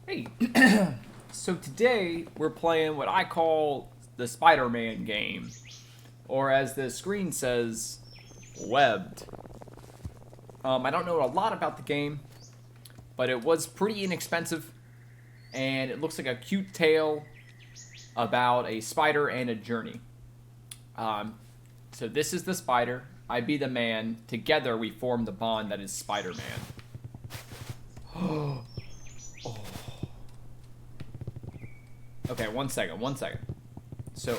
Hey, so today we're playing what I call the Spider-Man game, or as the screen says, webbed. I don't know a lot about the game, but it was pretty inexpensive, and it looks like a cute tale about a spider and a journey. So this is the spider, I be the man, together we form the bond that is Spider-Man. Okay, one second. So,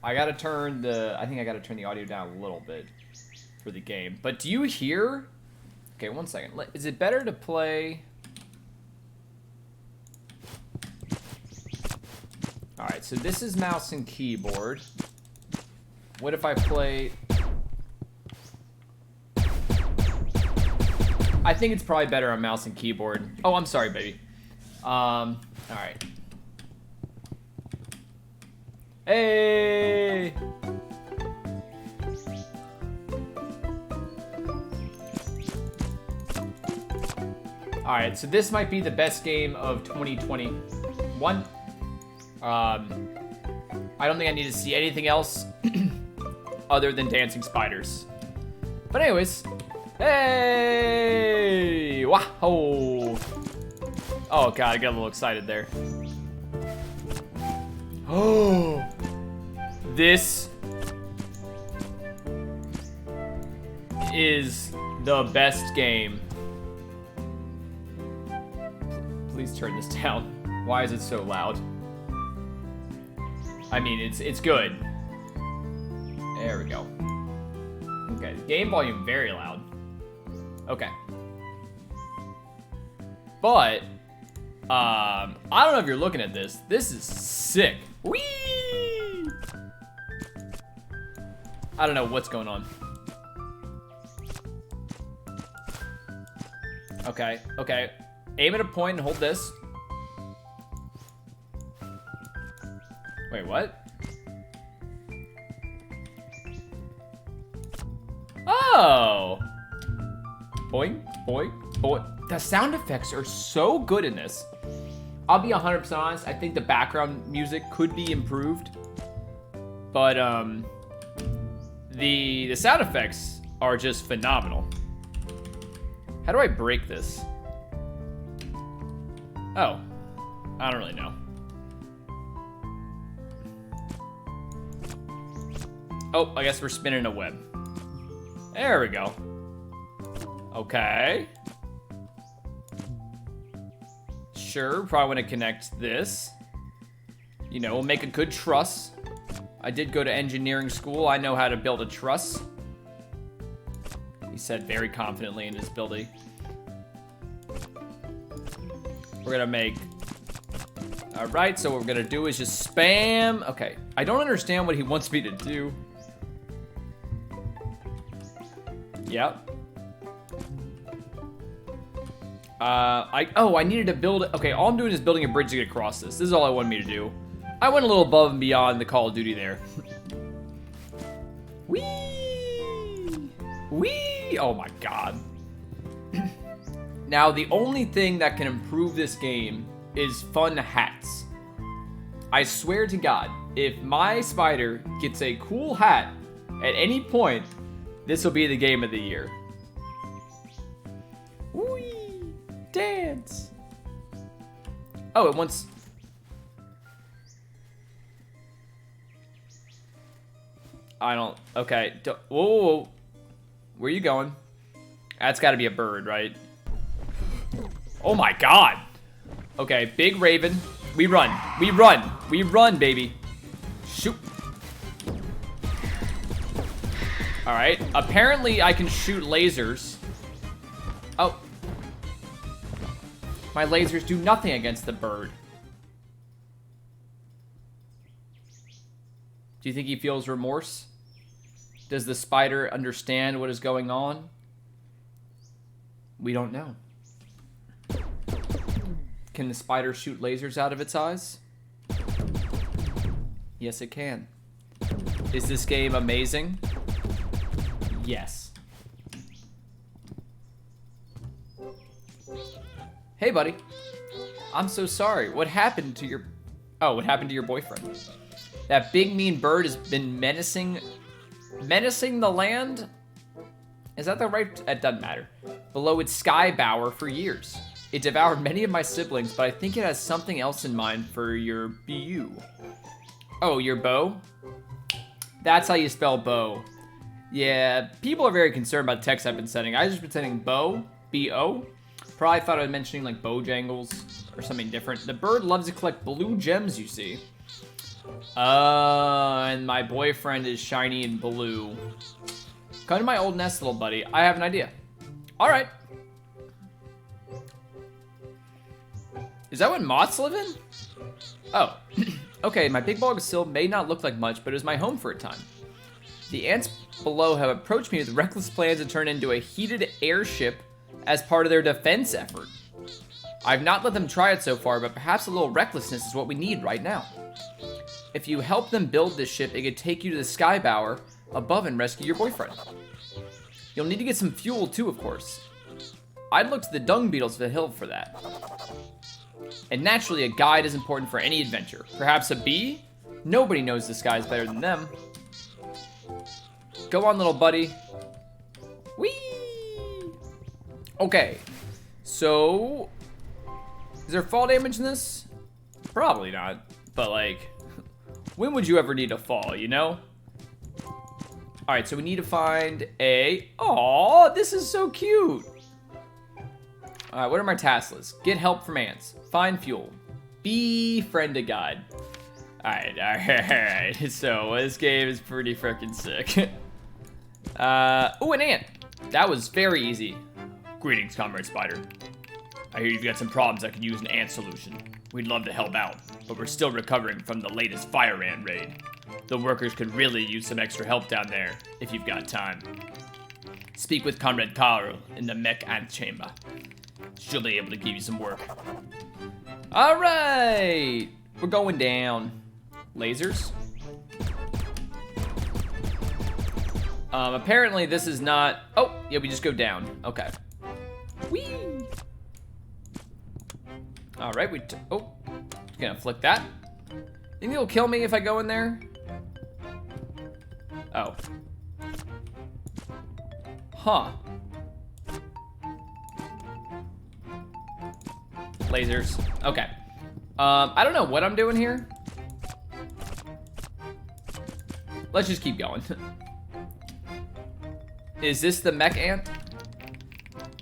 I think I gotta turn the audio down a little bit for the game. But do you hear? Okay, one second. Is it better to play? Alright, so this is mouse and keyboard. What if I play? I think it's probably better on mouse and keyboard. Oh, I'm sorry, baby. Alright. Hey! Alright, so this might be the best game of 2021. I don't think I need to see anything else other than dancing spiders. But anyways, hey! Wow! Oh god, I got a little excited there. Oh! This is the best game. Please turn this down. Why is it so loud? I mean, it's good. There we go. Okay, game volume very loud. Okay. But I don't know if you're looking at this. This is sick. Whee! I don't know what's going on. Okay. Aim at a point and hold this. Wait, what? Oh! Boing, boing, boing. The sound effects are so good in this. I'll be 100% honest, I think the background music could be improved. But, the sound effects are just phenomenal. How do I break this? Oh, I don't really know. Oh, I guess we're spinning a web. There we go. Okay. Sure, probably want to connect this. You know, we'll make a good truss. I did go to engineering school. I know how to build a truss. He said very confidently in his building. We're gonna make... Alright, so what we're gonna do is just spam... Okay, I don't understand what he wants me to do. Yep. I needed to build... Okay, all I'm doing is building a bridge to get across this. This is all I wanted me to do. I went a little above and beyond the Call of Duty there. Whee! Whee! Oh my god. Now, the only thing that can improve this game is fun hats. I swear to God, if my spider gets a cool hat at any point, this will be the game of the year. Whee! Dance! Oh, it wants... I don't... Okay. Whoa. Where are you going? That's got to be a bird, right? Oh my god. Okay, big raven. We run, baby. Shoot. Alright, apparently I can shoot lasers. Oh. My lasers do nothing against the bird. Do you think he feels remorse? Does the spider understand what is going on? We don't know. Can the spider shoot lasers out of its eyes? Yes, it can. Is this game amazing? Yes. Hey, buddy. I'm so sorry. What happened to your... Oh, what happened to your boyfriend? That big mean bird has been menacing the land? Is that the right... It doesn't matter. Below its sky bower for years. It devoured many of my siblings, but I think it has something else in mind for your BU. Oh, your bow? That's how you spell bow. Yeah, people are very concerned about the text I've been sending. I just been sending bow, B-O. Probably thought I was mentioning like Bojangles or something different. The bird loves to collect blue gems, you see. And my boyfriend is shiny and blue. Come to my old nest, little buddy. I have an idea. All right. Is that what moths live in? Oh. Okay, my big ball of sill may not look like much, but it was my home for a time. The ants below have approached me with reckless plans to turn into a heated airship as part of their defense effort. I've not let them try it so far, but perhaps a little recklessness is what we need right now. If you help them build this ship, it could take you to the sky bower above and rescue your boyfriend. You'll need to get some fuel too, of course. I'd look to the dung beetles of the hill for that. And naturally, a guide is important for any adventure. Perhaps a bee? Nobody knows the skies better than them. Go on, little buddy. Whee! Okay, so... Is there fall damage in this? Probably not, but like... When would you ever need a fall, you know? Alright, so we need to find a... Aww, this is so cute! Alright, what are my task lists? Get help from ants. Find fuel. Befriend a guide. Alright. So, this game is pretty freaking sick. Ooh, an ant! That was very easy. Greetings, Comrade Spider. I hear you've got some problems that could use an ant solution. We'd love to help out, but we're still recovering from the latest fire ant raid. The workers could really use some extra help down there, if you've got time. Speak with Comrade Carl in the mech ant chamber. She'll be able to give you some work. Alright! We're going down. Lasers? Apparently this is not... Oh, yeah, we just go down. Okay. Whee! Alright, oh, just gonna flick that. Think it'll kill me if I go in there? Oh. Huh. Lasers. Okay. I don't know what I'm doing here. Let's just keep going. Is this the mech ant?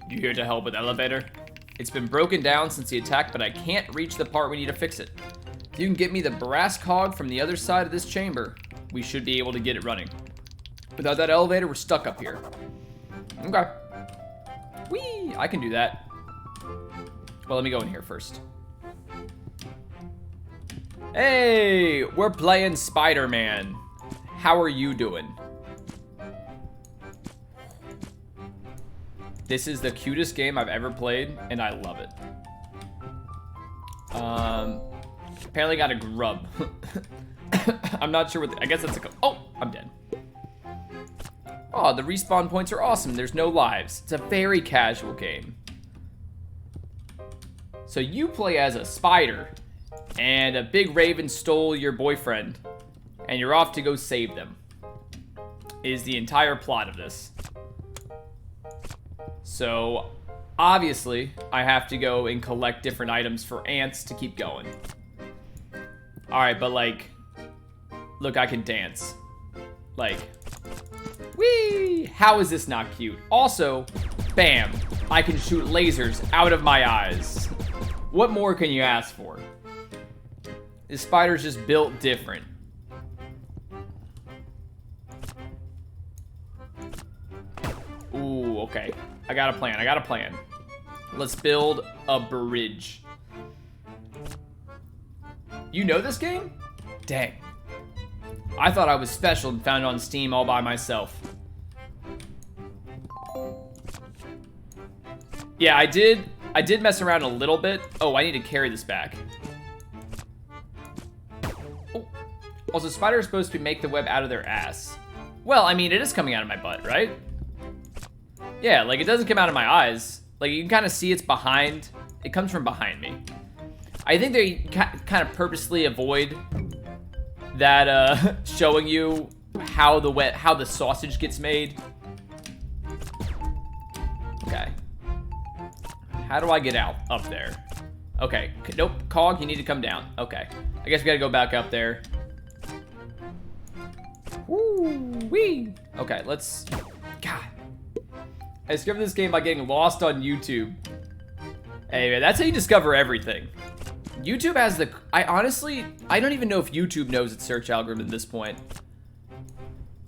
You here to help with elevator? It's been broken down since the attack, but I can't reach the part we need to fix it. If you can get me the brass cog from the other side of this chamber, we should be able to get it running. Without that elevator, we're stuck up here. Okay. Whee! I can do that. Well, let me go in here first. Hey! We're playing Spider-Man. How are you doing? This is the cutest game I've ever played, and I love it. Apparently got a grub. I'm not sure what I guess that's a... Oh, I'm dead. Oh, the respawn points are awesome. There's no lives. It's a very casual game. So you play as a spider, and a big raven stole your boyfriend, and you're off to go save them. Is the entire plot of this. So, obviously, I have to go and collect different items for ants to keep going. Alright, but like, look, I can dance. Like, whee! How is this not cute? Also, bam, I can shoot lasers out of my eyes. What more can you ask for? This spider's just built different. Ooh, okay. I got a plan. Let's build a bridge. You know this game? Dang. I thought I was special and found it on Steam all by myself. Yeah, I did mess around a little bit. Oh, I need to carry this back. Oh. Also, spiders are supposed to make the web out of their ass. Well, I mean, it is coming out of my butt, right? Yeah, like it doesn't come out of my eyes. Like you can kind of see it's behind. It comes from behind me. I think they kind of purposely avoid that showing you how the sausage gets made. Okay. How do I get out up there? Okay. Nope. Cog, you need to come down. Okay. I guess we gotta go back up there. Woo-wee. Okay, let's... God. I discovered this game by getting lost on YouTube. Anyway, that's how you discover everything. YouTube has the... I don't even know if YouTube knows its search algorithm at this point.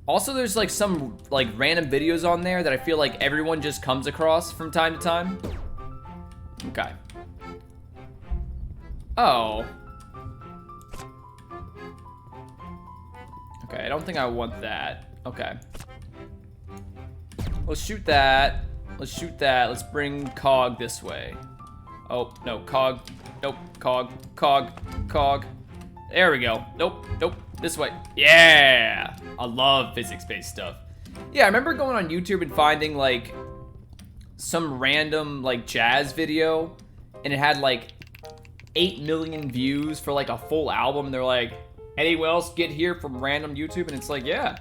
Also, there's like some like random videos on there that I feel like everyone just comes across from time to time. Okay. Oh. Okay, I don't think I want that. Okay. Let's shoot that. Let's shoot that. Let's bring Cog this way. Oh, no, Cog. Nope, Cog. There we go. Nope, this way. Yeah! I love physics-based stuff. Yeah, I remember going on YouTube and finding, like, some random, like, jazz video, and it had, like, 8 million views for, like, a full album. They're like, anyone else get here from random YouTube? And it's like, yeah.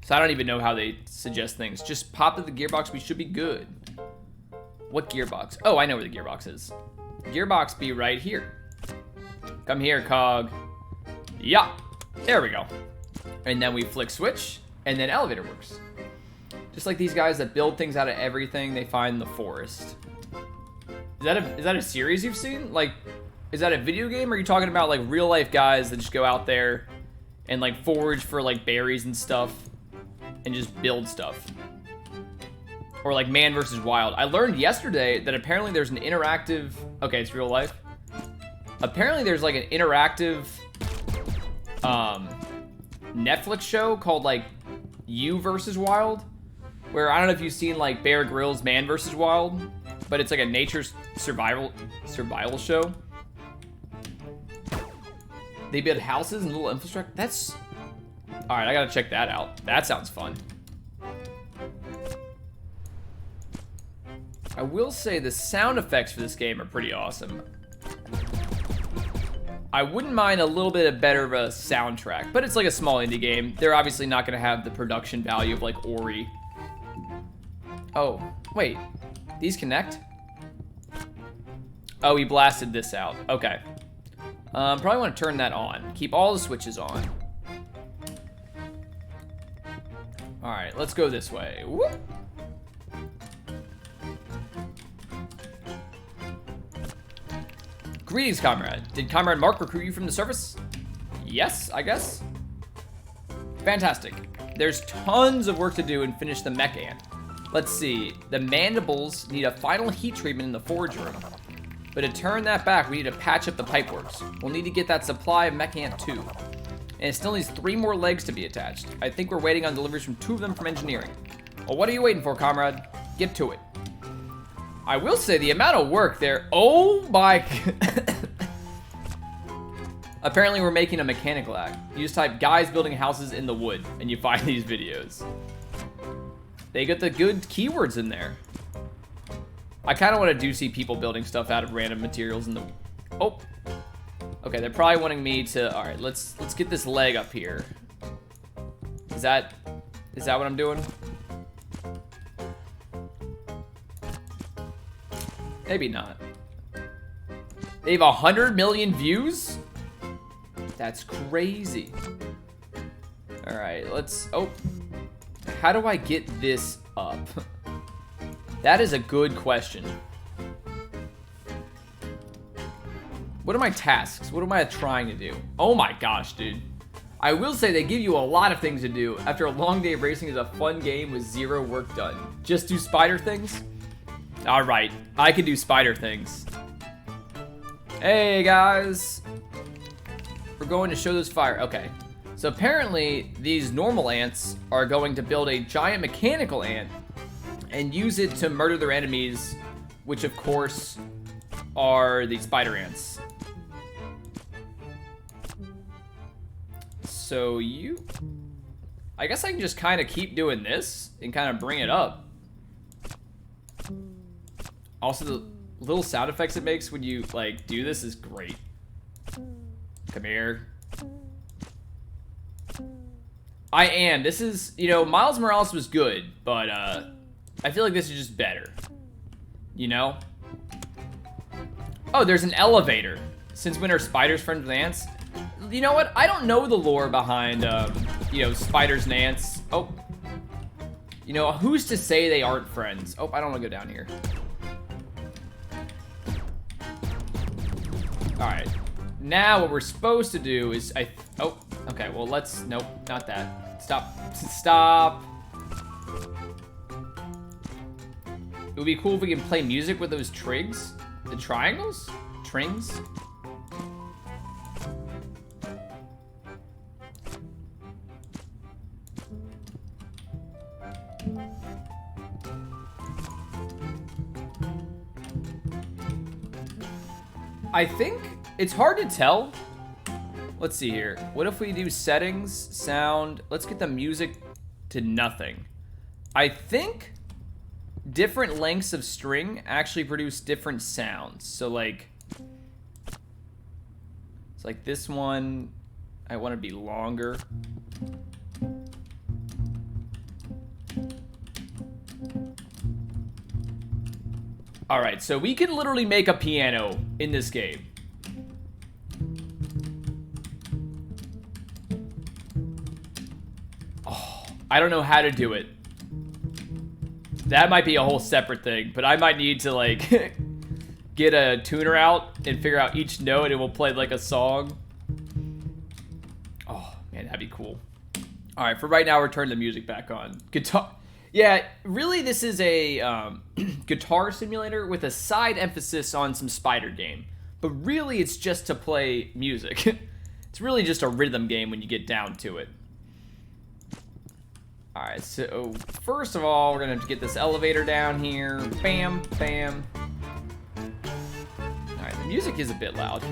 So I don't even know how they suggest things. Just pop to the gearbox, we should be good. What gearbox? Oh, I know where the gearbox is. Gearbox be right here. Come here, Cog. Yeah, there we go. And then we flick switch, and then elevator works. Just like these guys that build things out of everything they find in the forest. Is that a series you've seen? Like, is that a video game, or are you talking about like real life guys that just go out there and like forage for like berries and stuff and just build stuff? Or like Man vs. Wild. I learned yesterday that apparently there's an interactive... Okay, it's real life. Apparently there's like an interactive Netflix show called like You vs. Wild, where I don't know if you've seen like Bear Grylls' Man vs. Wild, but it's like a nature survival show. They build houses and little infrastructure. That's... Alright, I gotta check that out. That sounds fun. I will say the sound effects for this game are pretty awesome. I wouldn't mind a little bit better of a soundtrack, but it's like a small indie game. They're obviously not going to have the production value of like Ori. Oh, wait. These connect? Oh, he blasted this out. Okay. Probably want to turn that on. Keep all the switches on. All right, let's go this way. Whoop. Greetings, comrade. Did Comrade Mark recruit you from the service? Yes, I guess. Fantastic. There's tons of work to do and finish the mech ant. Let's see. The mandibles need a final heat treatment in the forge room. But to turn that back, we need to patch up the pipeworks. We'll need to get that supply of mech ant too. And it still needs 3 more legs to be attached. I think we're waiting on deliveries from 2 of them from engineering. Well, what are you waiting for, comrade? Get to it. I will say the amount of work there. Oh my. Apparently we're making a mechanical act. You just type guys building houses in the wood and you find these videos. They get the good keywords in there. I kind of want to see people building stuff out of random materials in the... Oh. Okay, they're probably wanting me to... All right, let's get this leg up here. Is that what I'm doing? Maybe not. They have 100 million views? That's crazy. All right, let's... Oh. How do I get this up? That is a good question. What are my tasks? What am I trying to do? Oh my gosh, dude. I will say they give you a lot of things to do. After a long day of racing is a fun game with 0 work done. Just do spider things? All right, I can do spider things. Hey guys. We're going to show this fire. Okay. So apparently these normal ants are going to build a giant mechanical ant and use it to murder their enemies, which of course are the spider ants. So I guess I can just kind of keep doing this and kind of bring it up. Also, little sound effects it makes when you, like, do this is great. Come here. This is, you know, Miles Morales was good, but, I feel like this is just better. You know? Oh, there's an elevator. Since when are spiders friends with ants? You know what? I don't know the lore behind, you know, spiders and ants. Oh. You know, who's to say they aren't friends? Oh, I don't want to go down here. Alright. Now what we're supposed to do is, oh, okay, well let's, nope, not that. Stop. Stop. It would be cool if we can play music with those trigs. The triangles? Trings? I think it's hard to tell. Let's see here. What if we do settings, sound? Let's get the music to nothing. I think different lengths of string actually produce different sounds. So like, it's like this one, I want to be longer. All right, so we can literally make a piano in this game. Oh, I don't know how to do it. That might be a whole separate thing, but I might need to like get a tuner out and figure out each note and we'll play like a song. Oh, man, that'd be cool. All right, for right now, we're turning the music back on. Guitar. Yeah, really, this is a guitar simulator with a side emphasis on some spider game. But really, it's just to play music. It's really just a rhythm game when you get down to it. Alright, so first of all, we're going to have to get this elevator down here. Bam, bam. Alright, the music is a bit loud.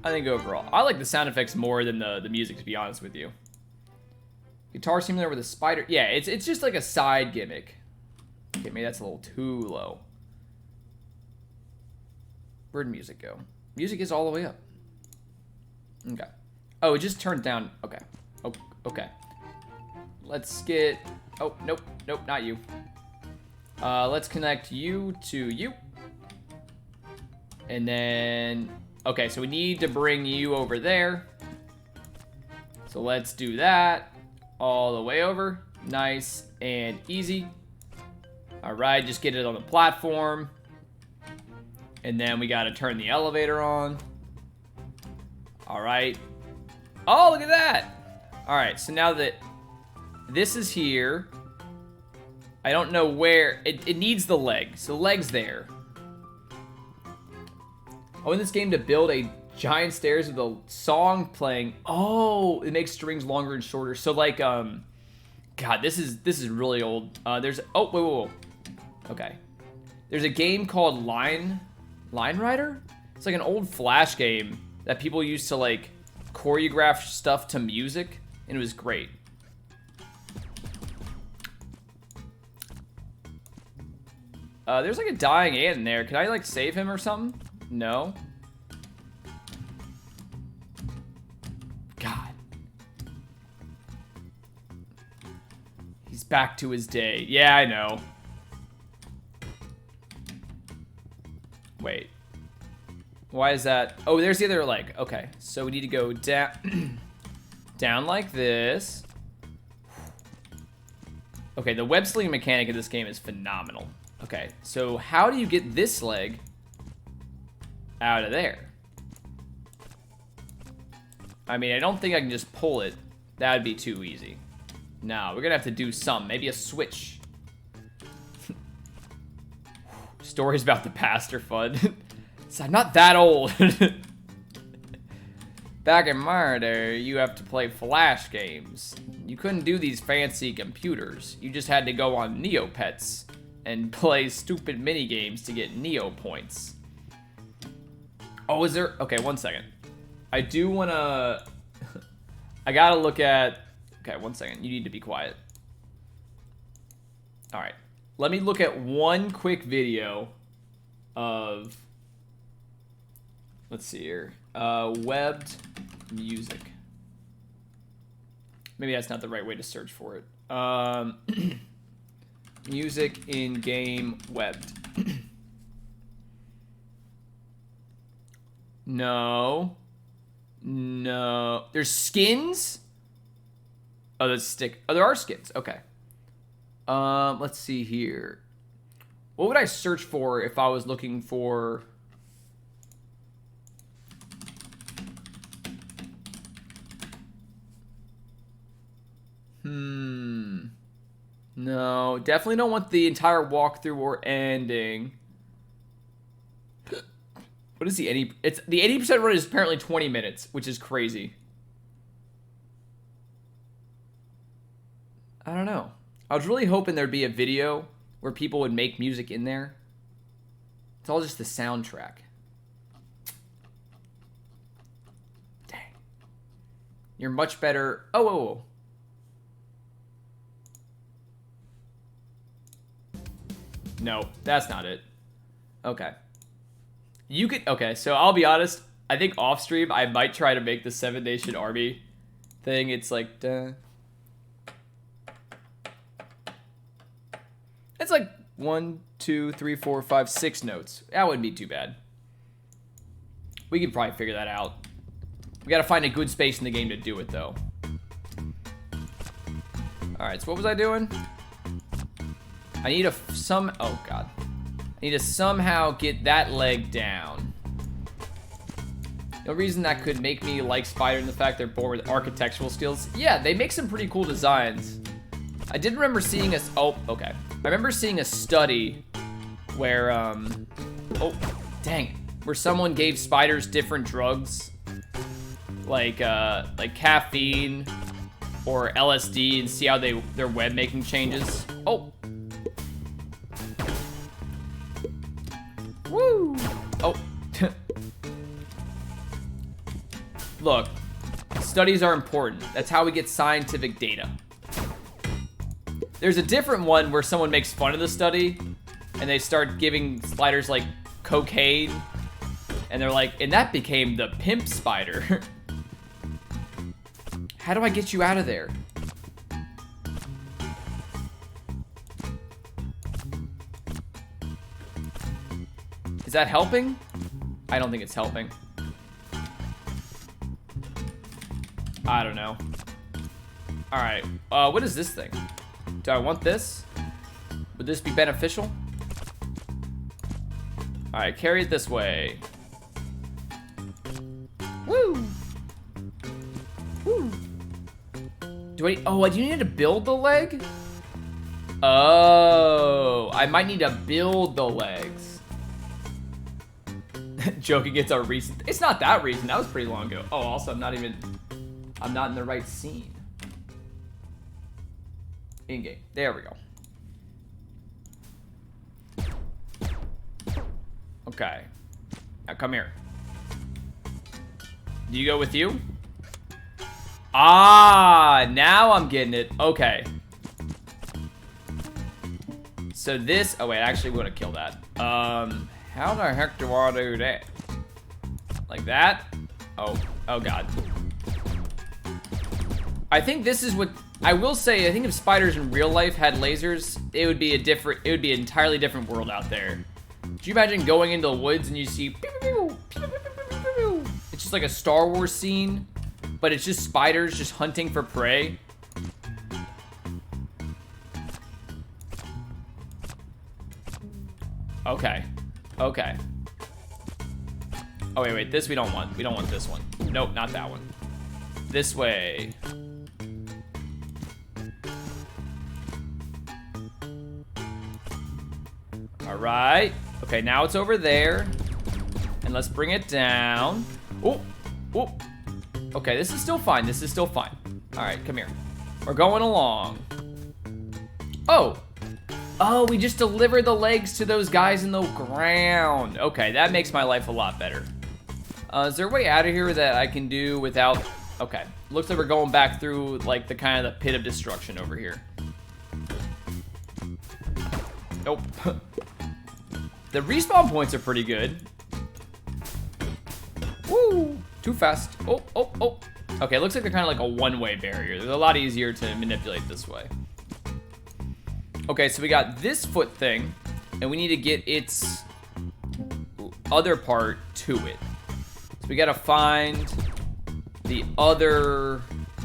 I think overall. I like the sound effects more than the music, to be honest with you. Guitar simulator with a spider. Yeah, it's just like a side gimmick. Okay, maybe that's a little too low. Where'd music go? Music is all the way up. Okay. Oh, it just turned down. Okay. Oh, okay. Let's get... Oh, nope. Nope, not you. Let's connect you to you. And then... Okay, so we need to bring you over there. So let's do that. All the way over. Nice and easy. Alright, just get it on the platform. And then we gotta turn the elevator on. Alright. Oh, look at that! Alright, so now that this is here, I don't know where... It needs the leg. So the leg's there. Oh, in this game, to build a giant stairs with a song playing. Oh, it makes strings longer and shorter. So like, God, this is really old. There's, oh, whoa. Okay. There's a game called Line Rider? It's like an old Flash game that people used to like choreograph stuff to music, and it was great. There's like a dying ant in there. Can I like save him or something? No. God. He's back to his day. Yeah, I know. Wait. Why is that? Oh, there's the other leg. Okay, so we need to go down, down like this. Okay, the web slinging mechanic in this game is phenomenal. Okay, so how do you get this leg out of there? I mean, I don't think I can just pull it. That would be too easy. No, we're gonna have to do some. Maybe a switch. Stories about the past are fun. So I'm not that old. Back in my day, you have to play Flash games. You couldn't do these fancy computers. You just had to go on Neopets and play stupid mini games to get Neo points. Oh, is there? Okay, one second. I do wanna. I gotta look at. Okay, one second. You need to be quiet. All right. Let me look at one quick video of, let's see here, webbed music. Maybe that's not the right way to search for it. Music in game webbed. No. There's skins? Oh, that's stick. Oh, there are skins. Okay. Let's see here. What would I search for if I was looking for... No, definitely don't want the entire walkthrough or ending. What is the 80? It's the 80% run is apparently 20 minutes, which is crazy. I don't know. I was really hoping there'd be a video where people would make music in there. It's all just the soundtrack. Dang. You're much better. Oh. No, that's not it. Okay. You could, okay, so I'll be honest. I think off stream, I might try to make the 7 Nation Army thing. It's like, it's like 1, 2, 3, 4, 5, 6 notes. That wouldn't be too bad. We could probably figure that out. We gotta find a good space in the game to do it, though. Alright, so what was I doing? I need a oh god. I need to somehow get that leg down. The reason that could make me like Spider-Man, the fact they're born with architectural skills. Yeah, they make some pretty cool designs. I did remember seeing oh, okay. I remember seeing a study where, oh, dang, where someone gave spiders different drugs, like caffeine or LSD, and see how their web making changes. Oh. Woo! Oh. Look, studies are important. That's how we get scientific data. There's a different one where someone makes fun of the study and they start giving spiders like cocaine, and they're like, and that became the pimp spider. How do I get you out of there? Is that helping? I don't think it's helping. I don't know. Alright, what is this thing? Do I want this? Would this be beneficial? Alright, carry it this way. Woo! Woo! Do you need to build the leg? Oh, I might need to build the legs. Joking, it's our recent. It's not that recent. That was pretty long ago. Oh, also, I'm not in the right scene. In-game. There we go. Okay. Now come here. Do you go with you? Ah, now I'm getting it. Okay. So this, oh wait, actually we want to kill that. How the heck do I do that? Like that? Oh god. I think this is what, I will say, I think if spiders in real life had lasers, it would be an entirely different world out there. Do you imagine going into the woods and you see, it's just like a Star Wars scene, but it's just spiders just hunting for prey? Okay. Okay. Oh, wait, this we don't want. We don't want this one. Nope, not that one. This way. All right. Okay, now it's over there. And let's bring it down. Oh, oh. Okay, this is still fine. This is still fine. All right, come here. We're going along. Oh. Oh, we just delivered the legs to those guys in the ground. Okay, that makes my life a lot better. Is there a way out of here that I can do without... Okay, looks like we're going back through, like, the kind of the pit of destruction over here. Nope. The respawn points are pretty good. Woo! Too fast. Oh, oh, oh. Okay, it looks like they're kind of like a one-way barrier. They're a lot easier to manipulate this way. Okay, so we got this foot thing, and we need to get its other part to it. So we gotta find the other...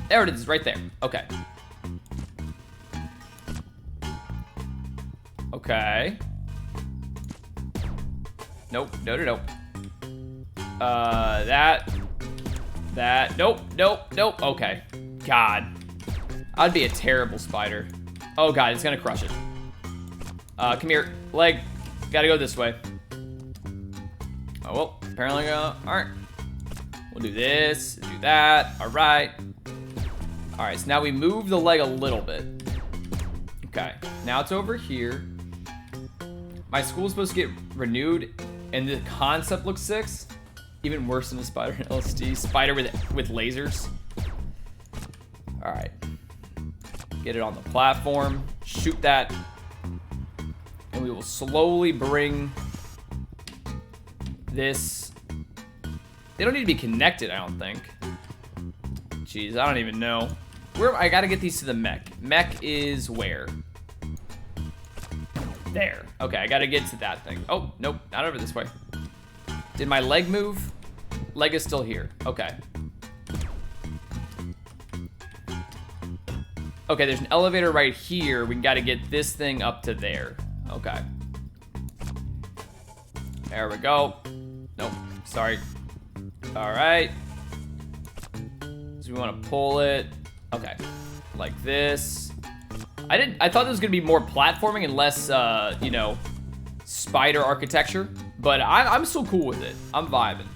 There it is, right there. Okay. Okay. Nope, no, no, no. Nope, nope, nope. Okay. God. I'd be a terrible spider. Oh, God, it's gonna crush it. Come here. Leg. Gotta go this way. Oh, well, apparently, alright. We'll do this, do that. Alright. Alright, so now we move the leg a little bit. Okay, now it's over here. My school's supposed to get renewed, and the concept looks sick. Even worse than the spider in LSD. Spider with lasers. Alright. Get it on the platform. Shoot that. And we will slowly bring this. They don't need to be connected, I don't think. Jeez, I don't even know. Where I gotta get these to the mech. Mech is where? There. Okay, I gotta get to that thing. Oh, nope, not over this way. Did my leg move? Leg is still here. Okay. Okay, there's an elevator right here. We gotta get this thing up to there. Okay. There we go. Nope, sorry. All right. So we want to pull it. Okay, like this. I thought there was gonna be more platforming and less, you know, spider architecture. But I'm still cool with it. I'm vibing.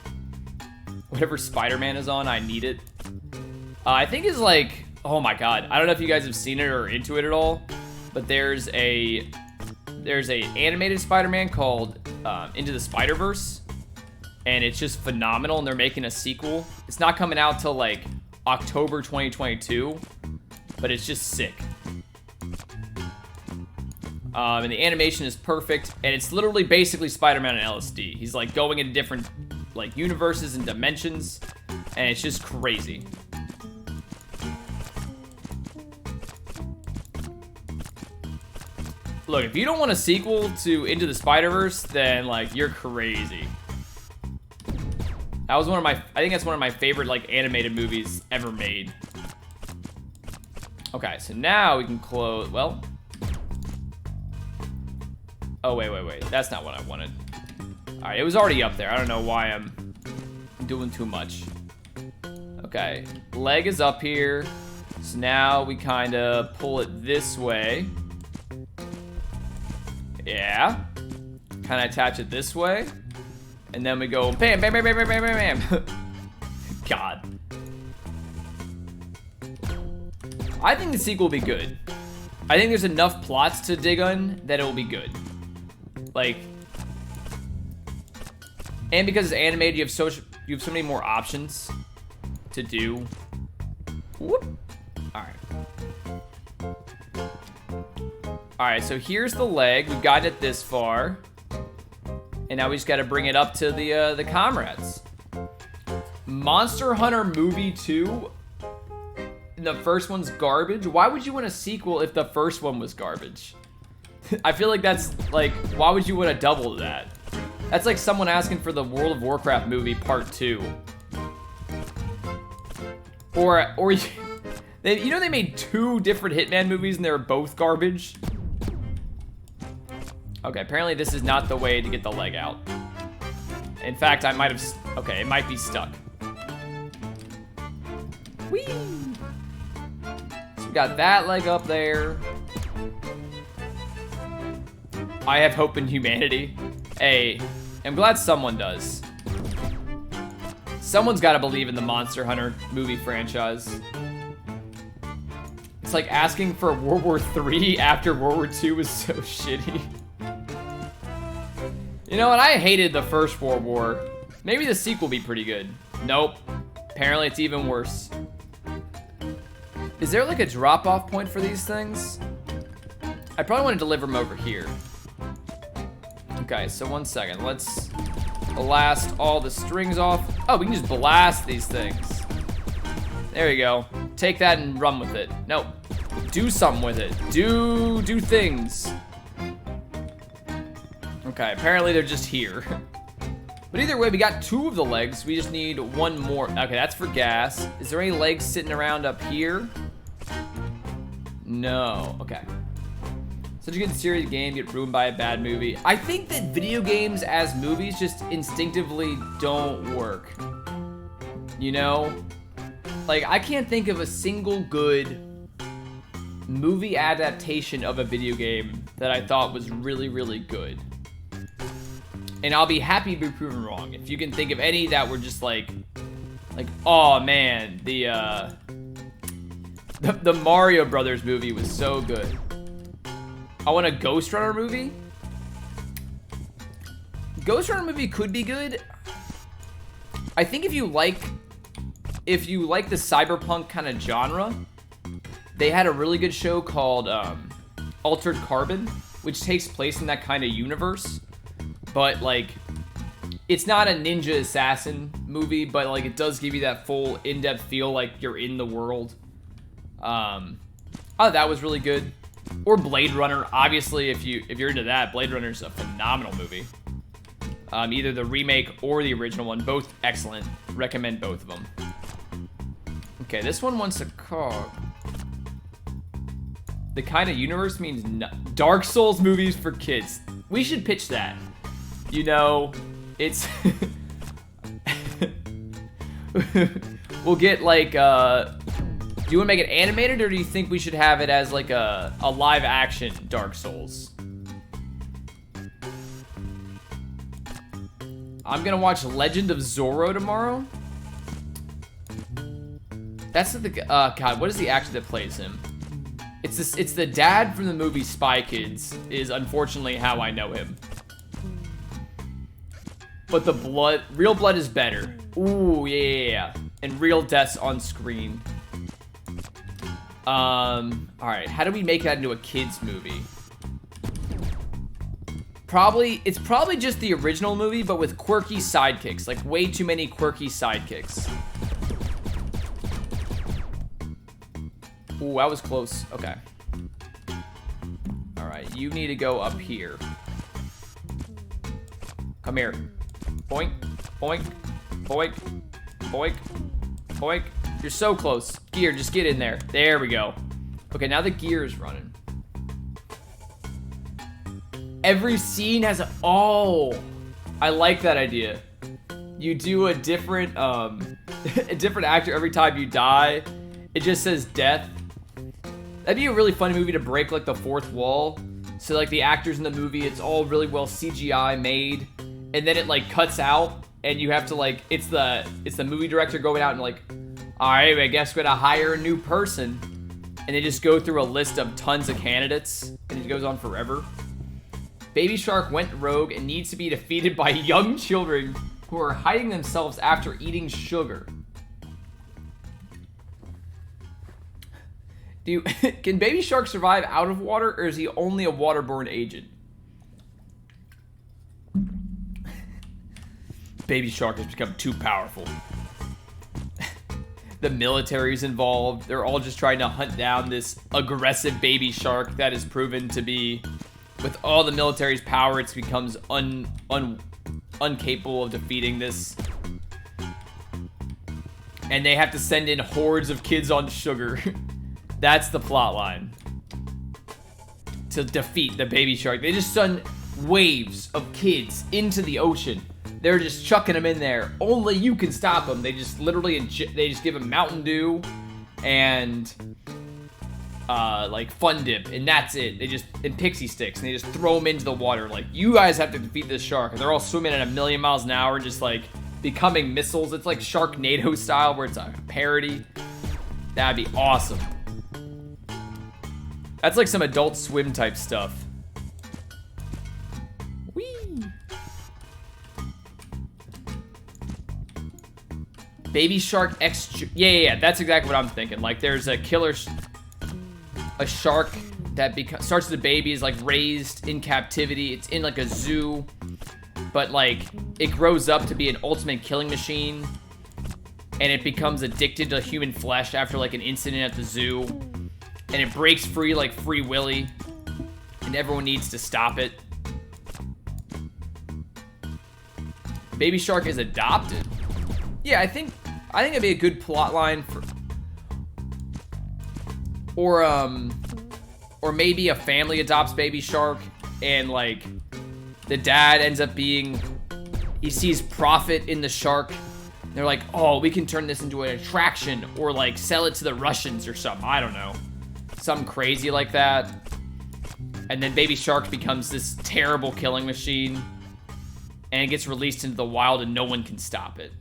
Whatever Spider-Man is on, I need it. I think it's like, oh my God. I don't know if you guys have seen it or into it at all, but there's a animated Spider-Man called Into the Spider-Verse, and it's just phenomenal, and they're making a sequel. It's not coming out till like October 2022, but it's just sick. And the animation is perfect, and it's literally basically Spider-Man and LSD. He's like going into different like universes and dimensions, and it's just crazy. Look, if you don't want a sequel to Into the Spider-Verse, then like you're crazy. That was I think that's one of my favorite like animated movies ever made. Okay, so now we can close, well. Oh, wait. That's not what I wanted. All right, it was already up there. I don't know why I'm doing too much. Okay, leg is up here. So now we kind of pull it this way. Yeah. Kind of attach it this way. And then we go bam, bam, bam, bam, bam, bam, bam, bam. God. I think the sequel will be good. I think there's enough plots to dig on that it will be good. Like, and because it's animated, you have so many more options to do. Whoop. All right. All right, so here's the leg. We've gotten it this far, and now we just got to bring it up to the comrades. Monster Hunter Movie 2. The first one's garbage. Why would you want a sequel if the first one was garbage? I feel like that's like, why would you want to double that? That's like someone asking for the World of Warcraft movie part 2. Or you know they made 2 different Hitman movies and they were both garbage. Okay, apparently this is not the way to get the leg out. In fact, I might have, okay, it might be stuck. Whee! So we got that leg up there. I have hope in humanity. Hey, I'm glad someone does. Someone's got to believe in the Monster Hunter movie franchise. It's like asking for World War III after World War II was so shitty. You know what? I hated the first World War. Maybe the sequel will be pretty good. Nope. Apparently it's even worse. Is there like a drop-off point for these things? I probably want to deliver them over here. Okay, so 1 second. Let's blast all the strings off. Oh, we can just blast these things. There you go. Take that and run with it. No, do something with it. Do things. Okay, apparently they're just here. But either way, we got 2 of the legs. We just need 1 more. Okay, that's for gas. Is there any legs sitting around up here? No. Okay. Such a good series game get ruined by a bad movie. I think that video games as movies just instinctively don't work. You know? Like, I can't think of a single good movie adaptation of a video game that I thought was really, really good. And I'll be happy to be proven wrong. If you can think of any that were just like, oh man, the Mario Brothers movie was so good. I want a Ghost Runner movie. Ghost Runner movie could be good. I think if you like the cyberpunk kind of genre, they had a really good show called Altered Carbon, which takes place in that kind of universe. But, like, it's not a ninja assassin movie, but, like, it does give you that full in-depth feel like you're in the world. Oh, that was really good. Or Blade Runner. Obviously, if you're into that, Blade Runner's a phenomenal movie. Either the remake or the original one. Both excellent. Recommend both of them. Okay, this one wants a cog. The kind of universe means Dark Souls movies for kids. We should pitch that. You know, it's... We'll get, like, do you want to make it animated, or do you think we should have it as, like, a live-action Dark Souls? I'm gonna watch Legend of Zorro tomorrow. That's the... God, what is the actor that plays him? It's the dad from the movie Spy Kids, is unfortunately how I know him. But the real blood is better. Ooh, yeah. And real deaths on screen. Alright, how do we make that into a kid's movie? It's probably just the original movie, but with quirky sidekicks. Like, way too many quirky sidekicks. Ooh, that was close. Okay. Alright, you need to go up here. Come here. Boink, boink, boink, boink, boink. You're so close. Gear, just get in there. There we go. Okay, now the gear is running. Every scene has a... Oh, I like that idea. You do a different, a different actor every time you die. It just says death. That'd be a really funny movie to break, like, the fourth wall. So, like, the actors in the movie, it's all really well CGI made. And then it, like, cuts out, and you have to, like, it's the movie director going out and, like, all right, I guess we're gonna hire a new person. And they just go through a list of tons of candidates, and it goes on forever. Baby Shark went rogue and needs to be defeated by young children who are hiding themselves after eating sugar. Can Baby Shark survive out of water, or is he only a waterborne agent? Baby Shark has become too powerful. The military's involved. They're all just trying to hunt down this aggressive baby shark that is proven to be, with all the military's power, it becomes incapable of defeating this. And they have to send in hordes of kids on sugar. That's the plot line. To defeat the baby shark. They just send waves of kids into the ocean. They're just chucking them in there. Only you can stop them. They just literally, they just give them Mountain Dew and like Fun Dip, and that's it. They just, and Pixie Sticks, and they just throw them into the water. Like, you guys have to defeat this shark. And they're all swimming at 1,000,000 miles an hour, just like becoming missiles. It's like Sharknado style, where it's a parody. That'd be awesome. That's like some Adult Swim type stuff. Whee! Baby Shark X... Yeah, that's exactly what I'm thinking. Like, there's a killer... A shark that starts as a baby, is, like, raised in captivity. It's in, like, a zoo. but like it grows up to be an ultimate killing machine, and it becomes addicted to human flesh after like an incident at the zoo, and it breaks free like Free Willy, and everyone needs to stop it. Baby Shark is adopted. Yeah, I think it'd be a good plot line for, or maybe a family adopts Baby Shark, and like the dad ends up being, he sees profit in the shark. They're like, oh, we can turn this into an attraction, or like sell it to the Russians or something. I don't know, something crazy like that. And then Baby Shark becomes this terrible killing machine, and it gets released into the wild, and no one can stop it.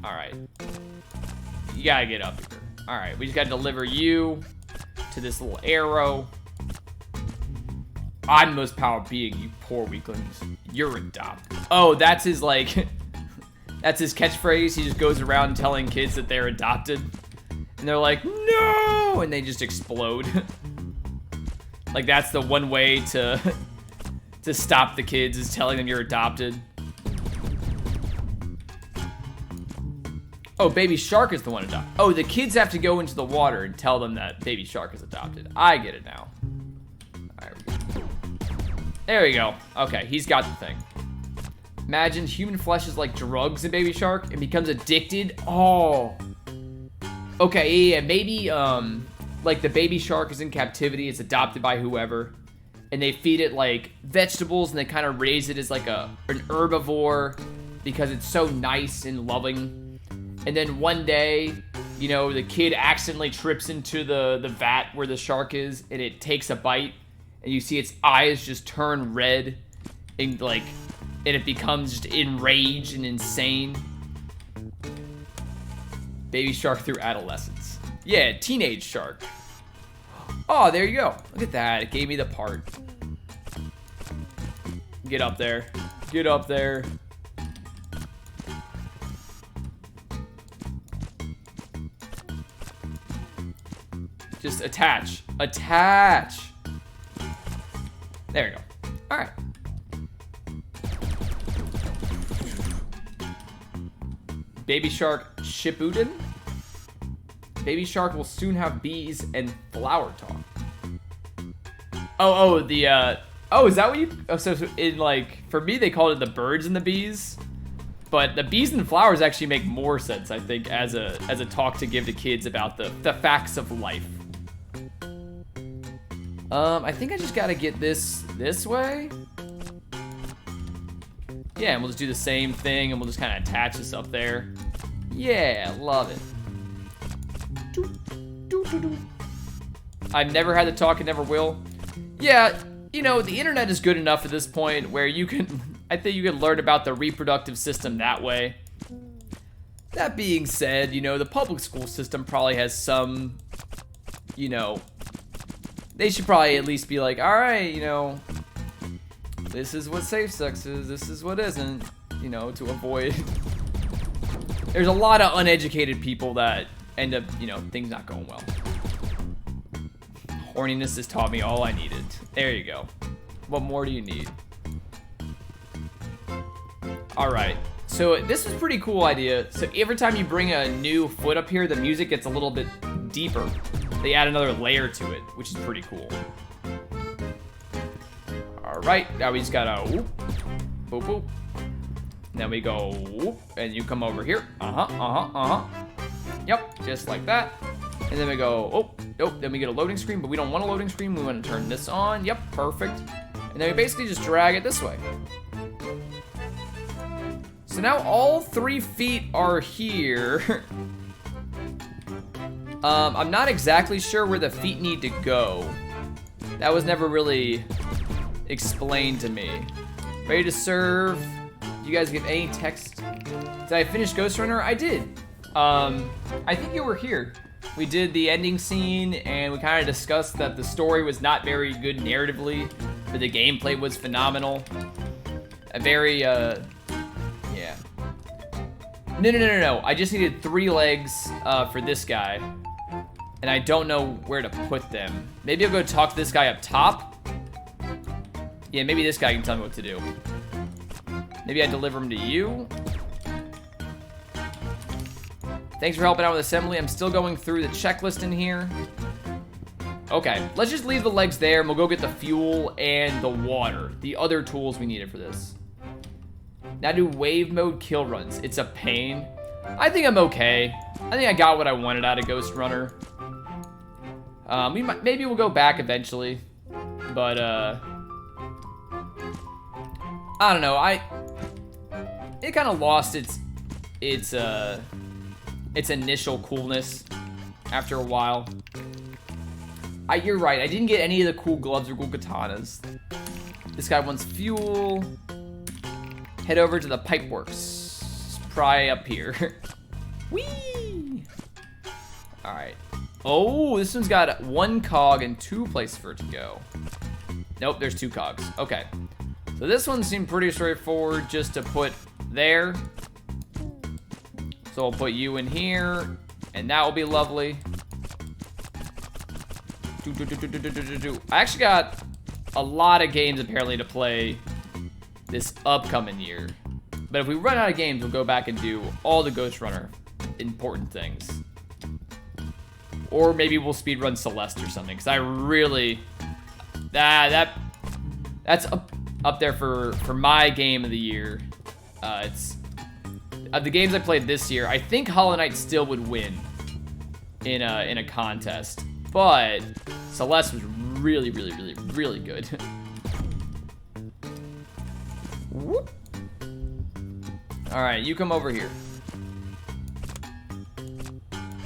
All right, you gotta get up here. All right, we just gotta deliver you to this little arrow. I'm the most powerful being, you poor weaklings. You're adopted. Oh, that's his like, that's his catchphrase. He just goes around telling kids that they're adopted, and they're like, no, and they just explode. Like that's the one way to stop the kids, is telling them you're adopted. Oh, Baby Shark is the one adopted. Oh, the kids have to go into the water and tell them that Baby Shark is adopted. I get it now. All right. There we go. Okay, he's got the thing. Imagine human flesh is like drugs in Baby Shark and becomes addicted. Oh. Okay, yeah, maybe like the Baby Shark is in captivity, it's adopted by whoever, and they feed it like vegetables, and they kind of raise it as like an herbivore because it's so nice and loving. And then one day, you know, the kid accidentally trips into the vat where the shark is, and it takes a bite, and you see its eyes just turn red, and like, and it becomes just enraged and insane. Baby Shark through adolescence. Yeah, teenage shark. Oh, there you go. Look at that. It gave me the part. Get up there. Get up there. Just attach. Attach. There you go. All right. Baby Shark Shippuden. Baby Shark will soon have bees and flower talk. Oh, is that what you, so in like, for me, they called it the birds and the bees, but the bees and flowers actually make more sense, I think, as a talk to give to kids about the facts of life. I think I just gotta get this way. Yeah, and we'll just do the same thing, and we'll just kind of attach this up there. Yeah, love it. I've never had to talk and never will. Yeah, you know, the internet is good enough at this point where you can, I think you can learn about the reproductive system that way. That being said, you know, the public school system probably has some, you know, they should probably at least be like, all right, you know, this is what safe sex is, this is what isn't, you know, to avoid. There's a lot of uneducated people that end up, you know, things not going well. Horniness has taught me all I needed. There you go. What more do you need? All right. So this is a pretty cool idea. So every time you bring a new foot up here, the music gets a little bit deeper. They add another layer to it, which is pretty cool. All right. Now we just gotta whoop, boop, boop. Then we go whoop, and you come over here. Yep, just like that. And then we go, oh, nope, then we get a loading screen, but we don't want a loading screen. We want to turn this on. Yep, perfect. And then we basically just drag it this way. So now all 3 feet are here. I'm not exactly sure where the feet need to go. That was never really explained to me. Ready to serve. Do you guys give any text? Did I finish Ghost Runner? I did. I think you were here. We did the ending scene, and we kind of discussed that the story was not very good narratively, but the gameplay was phenomenal. A very, yeah. No. I just needed 3 legs for this guy. and I don't know where to put them. Maybe I'll go talk to this guy up top. Yeah, maybe this guy can tell me what to do. Maybe I deliver him to you. Thanks for helping out with assembly. I'm still going through the checklist in here. Okay, let's just leave the legs there, and we'll go get the fuel and the water. The other tools we needed for this. Now do wave mode kill runs. It's a pain. I think I'm okay. I think I got what I wanted out of Ghost Runner. Maybe we'll go back eventually, but I don't know. It kind of lost its initial coolness after a while. You're right. I didn't get any of the cool gloves or cool katanas. This guy wants fuel. Head over to the pipeworks. Pry up here. Whee! All right. Oh, this one's got 1 cog and 2 places for it to go. Nope, there's 2 cogs. Okay. So this one seemed pretty straightforward just to put there. So I'll put you in here, and that will be lovely. I actually got a lot of games apparently to play this upcoming year. But if we run out of games, we'll go back and do all the Ghost Runner important things. Or maybe we'll speedrun Celeste or something, because I really... That's up there for my game of the year. It's... Of the games I played this year, I think Hollow Knight still would win in a contest. But Celeste was really, really, really, really good. Whoop. All right, you come over here.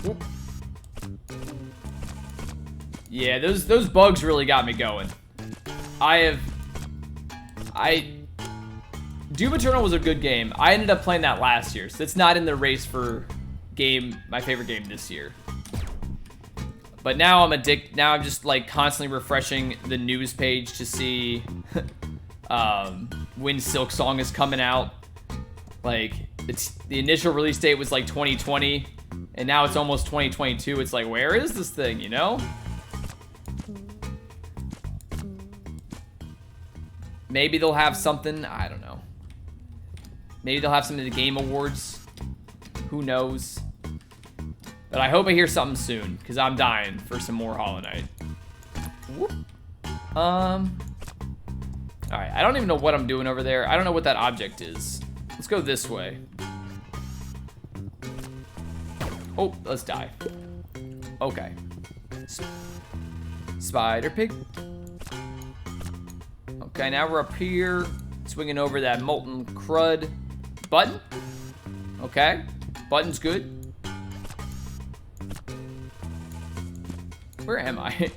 Whoop. Yeah, those bugs really got me going. Doom Eternal was a good game. I ended up playing that last year, so it's not in the race for my favorite game this year. But now I'm addicted. Now I'm just like constantly refreshing the news page to see when Silk Song is coming out. Like the initial release date was like 2020, and now it's almost 2022. It's like, where is this thing? You know? Maybe they'll have something. I don't know. Maybe they'll have something at the Game Awards. Who knows? But I hope I hear something soon, because I'm dying for some more Hollow Knight. Whoop. Alright, I don't even know what I'm doing over there. I don't know what that object is. Let's go this way. Oh, let's die. Okay. Spider pig. Okay, now we're up here, swinging over that molten crud. Button? Okay. Button's good. Where am I?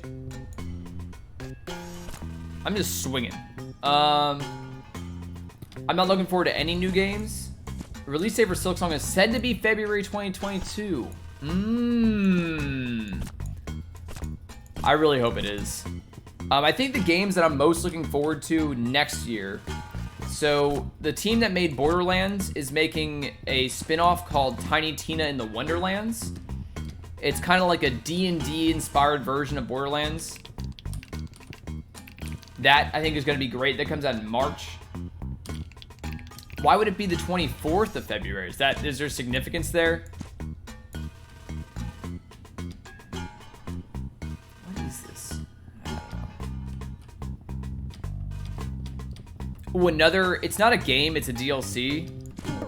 I'm just swinging. I'm not looking forward to any new games. The release date for Silk Song is said to be February 2022. I really hope it is. I think the games that I'm most looking forward to next year. So the team that made Borderlands is making a spin-off called Tiny Tina in the Wonderlands. It's kind of like a D&D inspired version of Borderlands. That, I think, is going to be great. That comes out in March. Why would it be the 24th of February? Is there significance there? What is this? I don't know. Ooh, it's not a game, it's a DLC.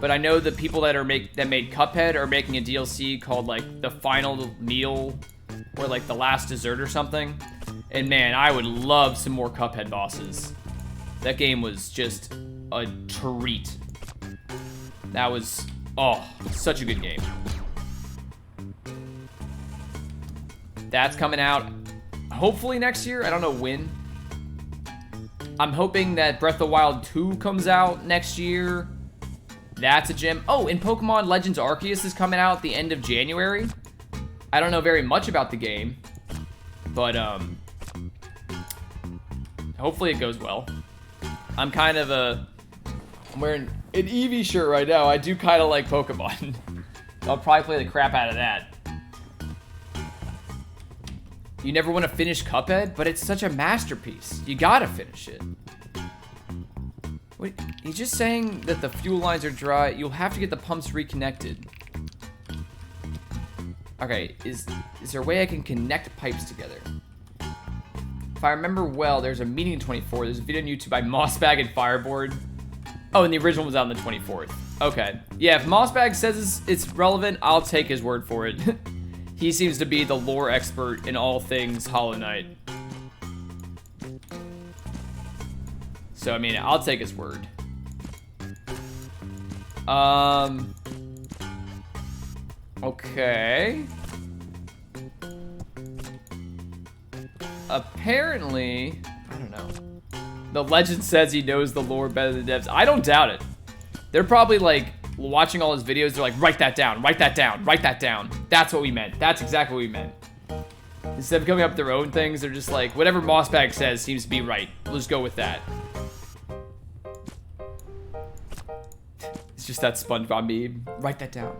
But I know the people that made Cuphead are making a DLC called like the Final Meal or like the Last Dessert or something. And man, I would love some more Cuphead bosses. That game was just a treat. That was, oh, such a good game. That's coming out hopefully next year. I don't know when. I'm hoping that Breath of the Wild 2 comes out next year. That's a gem. Oh, and Pokemon Legends Arceus is coming out at the end of January. I don't know very much about the game, but hopefully it goes well. I'm wearing an Eevee shirt right now. I do kind of like Pokemon. I'll probably play the crap out of that. You never want to finish Cuphead, but it's such a masterpiece. You gotta finish it. Wait, he's just saying that the fuel lines are dry. You'll have to get the pumps reconnected. Okay, is there a way I can connect pipes together? If I remember well, there's a meeting in 24. There's a video on YouTube by Mossbag and Fireboard. Oh, and the original was out on the 24th. Okay. Yeah, if Mossbag says it's relevant, I'll take his word for it. He seems to be the lore expert in all things Hollow Knight. So, I mean, I'll take his word. Okay. Apparently, I don't know. The legend says he knows the lore better than the devs. I don't doubt it. They're probably like watching all his videos. They're like, write that down, write that down, write that down. That's what we meant. That's exactly what we meant. Instead of coming up with their own things, they're just like, whatever Mossbag says seems to be right. Let's go with that. It's just that SpongeBob meme. Write that down.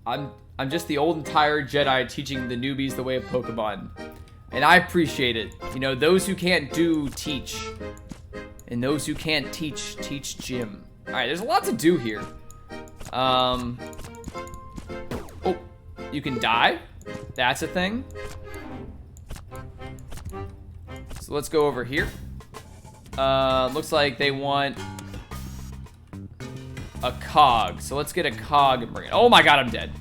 I'm just the old and tired Jedi teaching the newbies the way of Pokemon. And I appreciate it. You know, those who can't do, teach. And those who can't teach, teach Jim. Alright, there's a lot to do here. Oh, you can die? That's a thing. So let's go over here. Looks like they want a cog. So let's get a cog and bring it. Oh my god, I'm dead.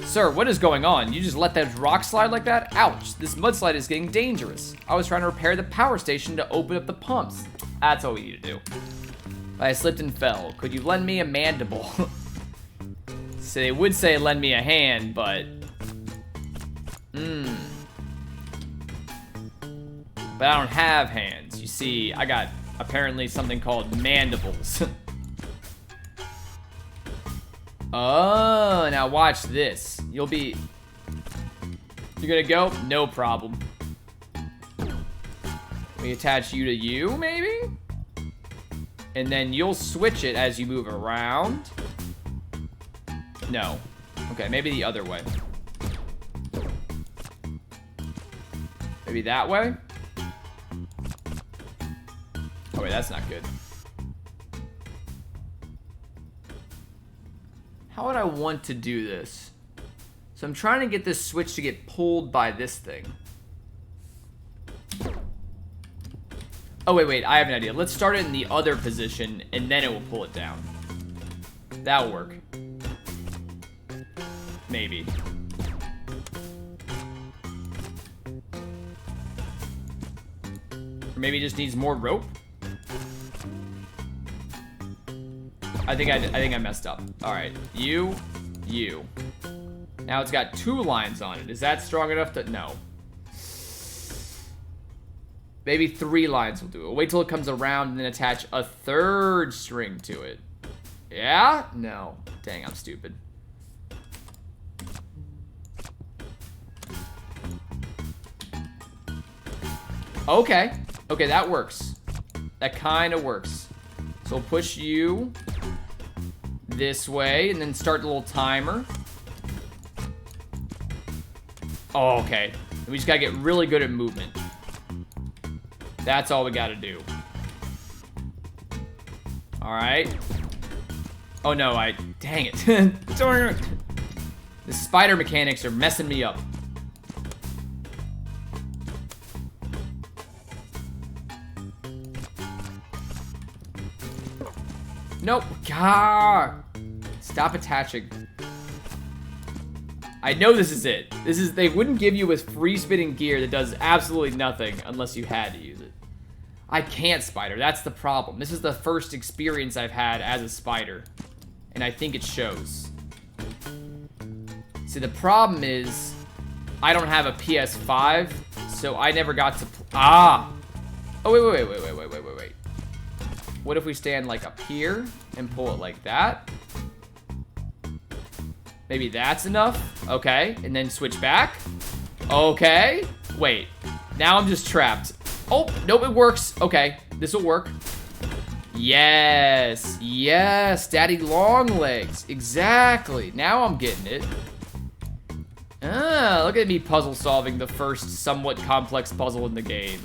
Sir, what is going on? You just let that rock slide like that? Ouch, this mudslide is getting dangerous. I was trying to repair the power station to open up the pumps. That's all we need to do. I slipped and fell. Could you lend me a mandible? So they would say lend me a hand, but... But I don't have hands. You see, I got apparently something called mandibles. Oh, now watch this. You're gonna go? No problem. We attach you to you, maybe? And then you'll switch it as you move around. No. Okay, maybe the other way. Maybe that way? Oh wait, that's not good. How would I want to do this? So I'm trying to get this switch to get pulled by this thing. Oh, wait, I have an idea. Let's start it in the other position, and then it will pull it down. That'll work. Maybe. Or maybe it just needs more rope? I think I messed up. All right, you. Now it's got 2 lines on it. Is that strong enough to, no. Maybe 3 lines will do it. We'll wait till it comes around and then attach a 3rd string to it. Yeah? No. Dang, I'm stupid. Okay. Okay, that works. That kind of works. So we'll push you this way and then start the little timer. Oh, okay. We just gotta get really good at movement. That's all we gotta do. Alright. Oh no, dang it. The spider mechanics are messing me up. Nope. God. Stop attaching. I know this is it. They wouldn't give you a free spinning gear that does absolutely nothing unless you had to use it. I can't spider. That's the problem. This is the first experience I've had as a spider. And I think it shows. See, the problem is I don't have a PS5, so I never got to... Oh, wait. What if we stand like up here and pull it like that? Maybe that's enough. Okay, and then switch back. Okay, wait. Now I'm just trapped. Oh, nope, it works. Okay, this will work. Yes, Daddy Long Legs. Exactly. Now I'm getting it. Ah, look at me puzzle solving the first somewhat complex puzzle in the game.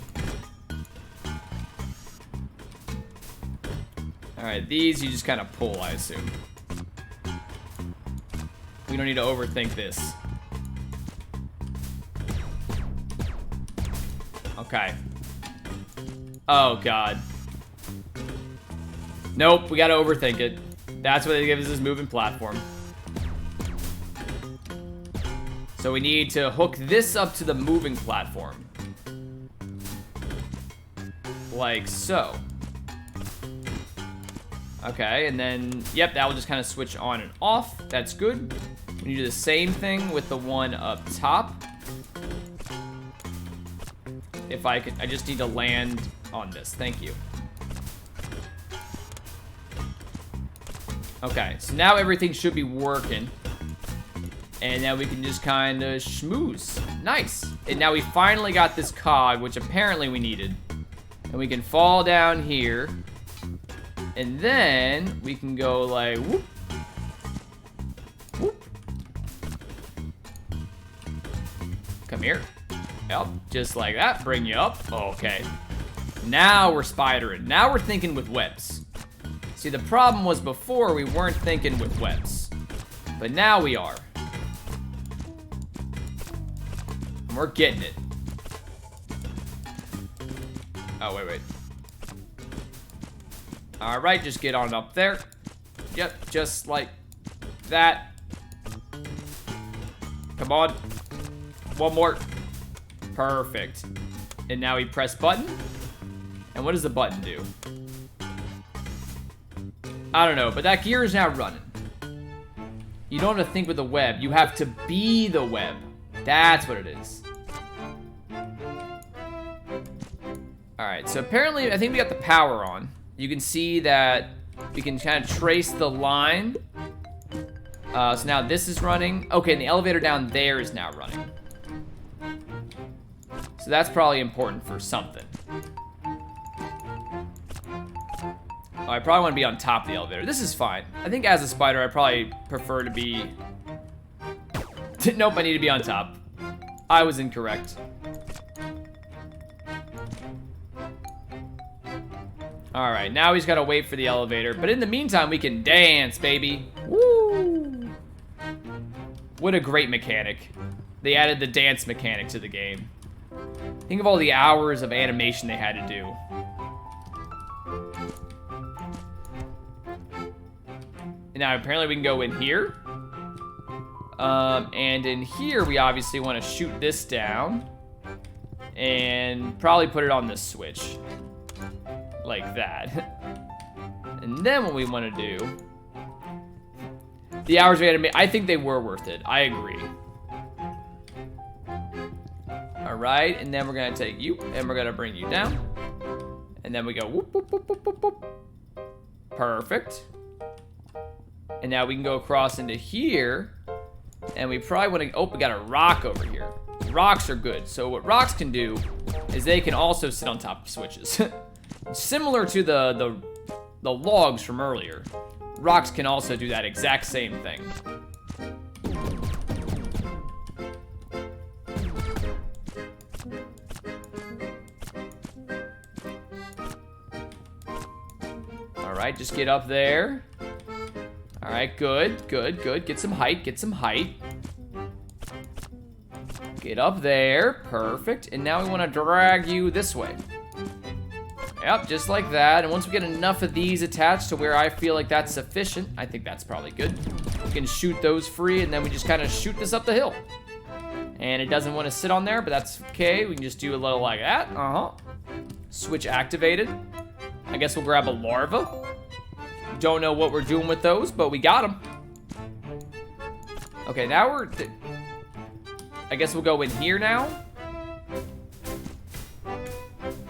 Alright, these you just kind of pull, I assume. We don't need to overthink this. Okay. Oh, God. Nope, we gotta overthink it. That's what they give us, this moving platform. So we need to hook this up to the moving platform. Like so. Okay, and then, yep, that will just kind of switch on and off. That's good. We need to do the same thing with the one up top. If I could, I just need to land on this. Thank you. Okay, so now everything should be working. And now we can just kind of schmooze. Nice. And now we finally got this cog, which apparently we needed. And we can fall down here. And then we can go like, whoop. Whoop. Come here. Yep, just like that. Bring you up. Okay. Now we're spidering. Now we're thinking with webs. See, the problem was before we weren't thinking with webs. But now we are. And we're getting it. Oh, wait. Alright, just get on up there. Yep, just like that. Come on. One more. Perfect. And now we press button. And what does the button do? I don't know, but that gear is now running. You don't have to think with the web. You have to be the web. That's what it is. Alright, so apparently, I think we got the power on. You can see that we can kind of trace the line. So now this is running. Okay, and the elevator down there is now running. So that's probably important for something. Oh, I probably want to be on top of the elevator. This is fine. I think as a spider, I probably prefer to be... Nope, I need to be on top. I was incorrect. Alright, now he's got to wait for the elevator. But in the meantime, we can dance, baby. Woo! What a great mechanic. They added the dance mechanic to the game. Think of all the hours of animation they had to do. And now apparently we can go in here. And in here, we obviously want to shoot this down. And probably put it on this switch. Like that. And then what we want to do... The hours we had to make, I think they were worth it. I agree. Alright, and then we're going to take you, and we're going to bring you down. And then we go whoop, whoop, whoop, whoop, whoop, whoop. Perfect. And now we can go across into here. And we probably want to... Oh, we got a rock over here. Rocks are good. So what rocks can do is they can also sit on top of switches. Similar to the logs from earlier. Rocks can also do that exact same thing. Alright, just get up there. Alright, good. Get some height, Get up there, perfect. And now we want to drag you this way. Yep, just like that. And once we get enough of these attached to where I feel like that's sufficient, I think that's probably good. We can shoot those free, and then we just kind of shoot this up the hill. And it doesn't want to sit on there, but that's okay. We can just do a little like that. Switch activated. I guess we'll grab a larva. Don't know what we're doing with those, but we got them. Okay, now we're... I guess we'll go in here now.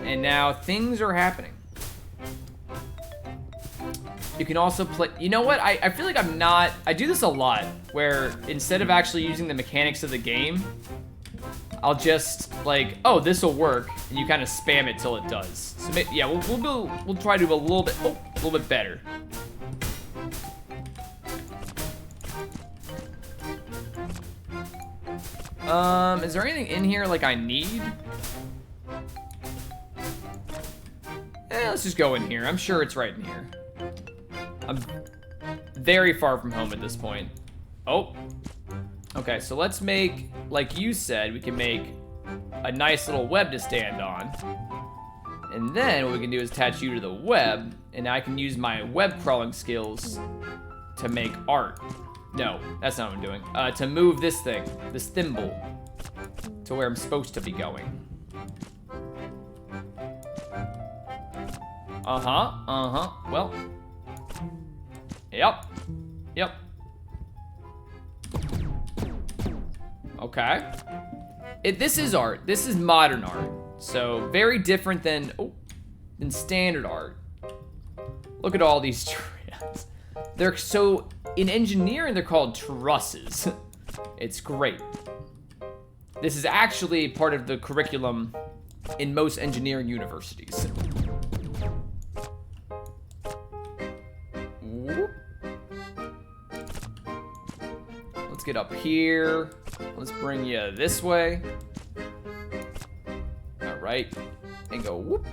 And now things are happening. You can also play... You know what? I feel like I'm not... I do this a lot, where instead of actually using the mechanics of the game, I'll just, like, oh, this will work, and you kind of spam it till it does. So, yeah, we'll try to do a little bit better. Is there anything in here like I need? Let's just go in here. I'm sure it's right in here. I'm very far from home at this point. Oh. Okay, so let's make, like you said, we can make a nice little web to stand on. And then what we can do is attach you to the web, and I can use my web crawling skills to make art. No, that's not what I'm doing. To move this thing, this thimble, to where I'm supposed to be going. Well. Yep. Okay. This is art. This is modern art. So very different than standard art. Look at all these strands. They're so, in engineering, they're called trusses. It's great. This is actually part of the curriculum in most engineering universities. Whoop. Let's get up here. Let's bring you this way. All right, and go whoop.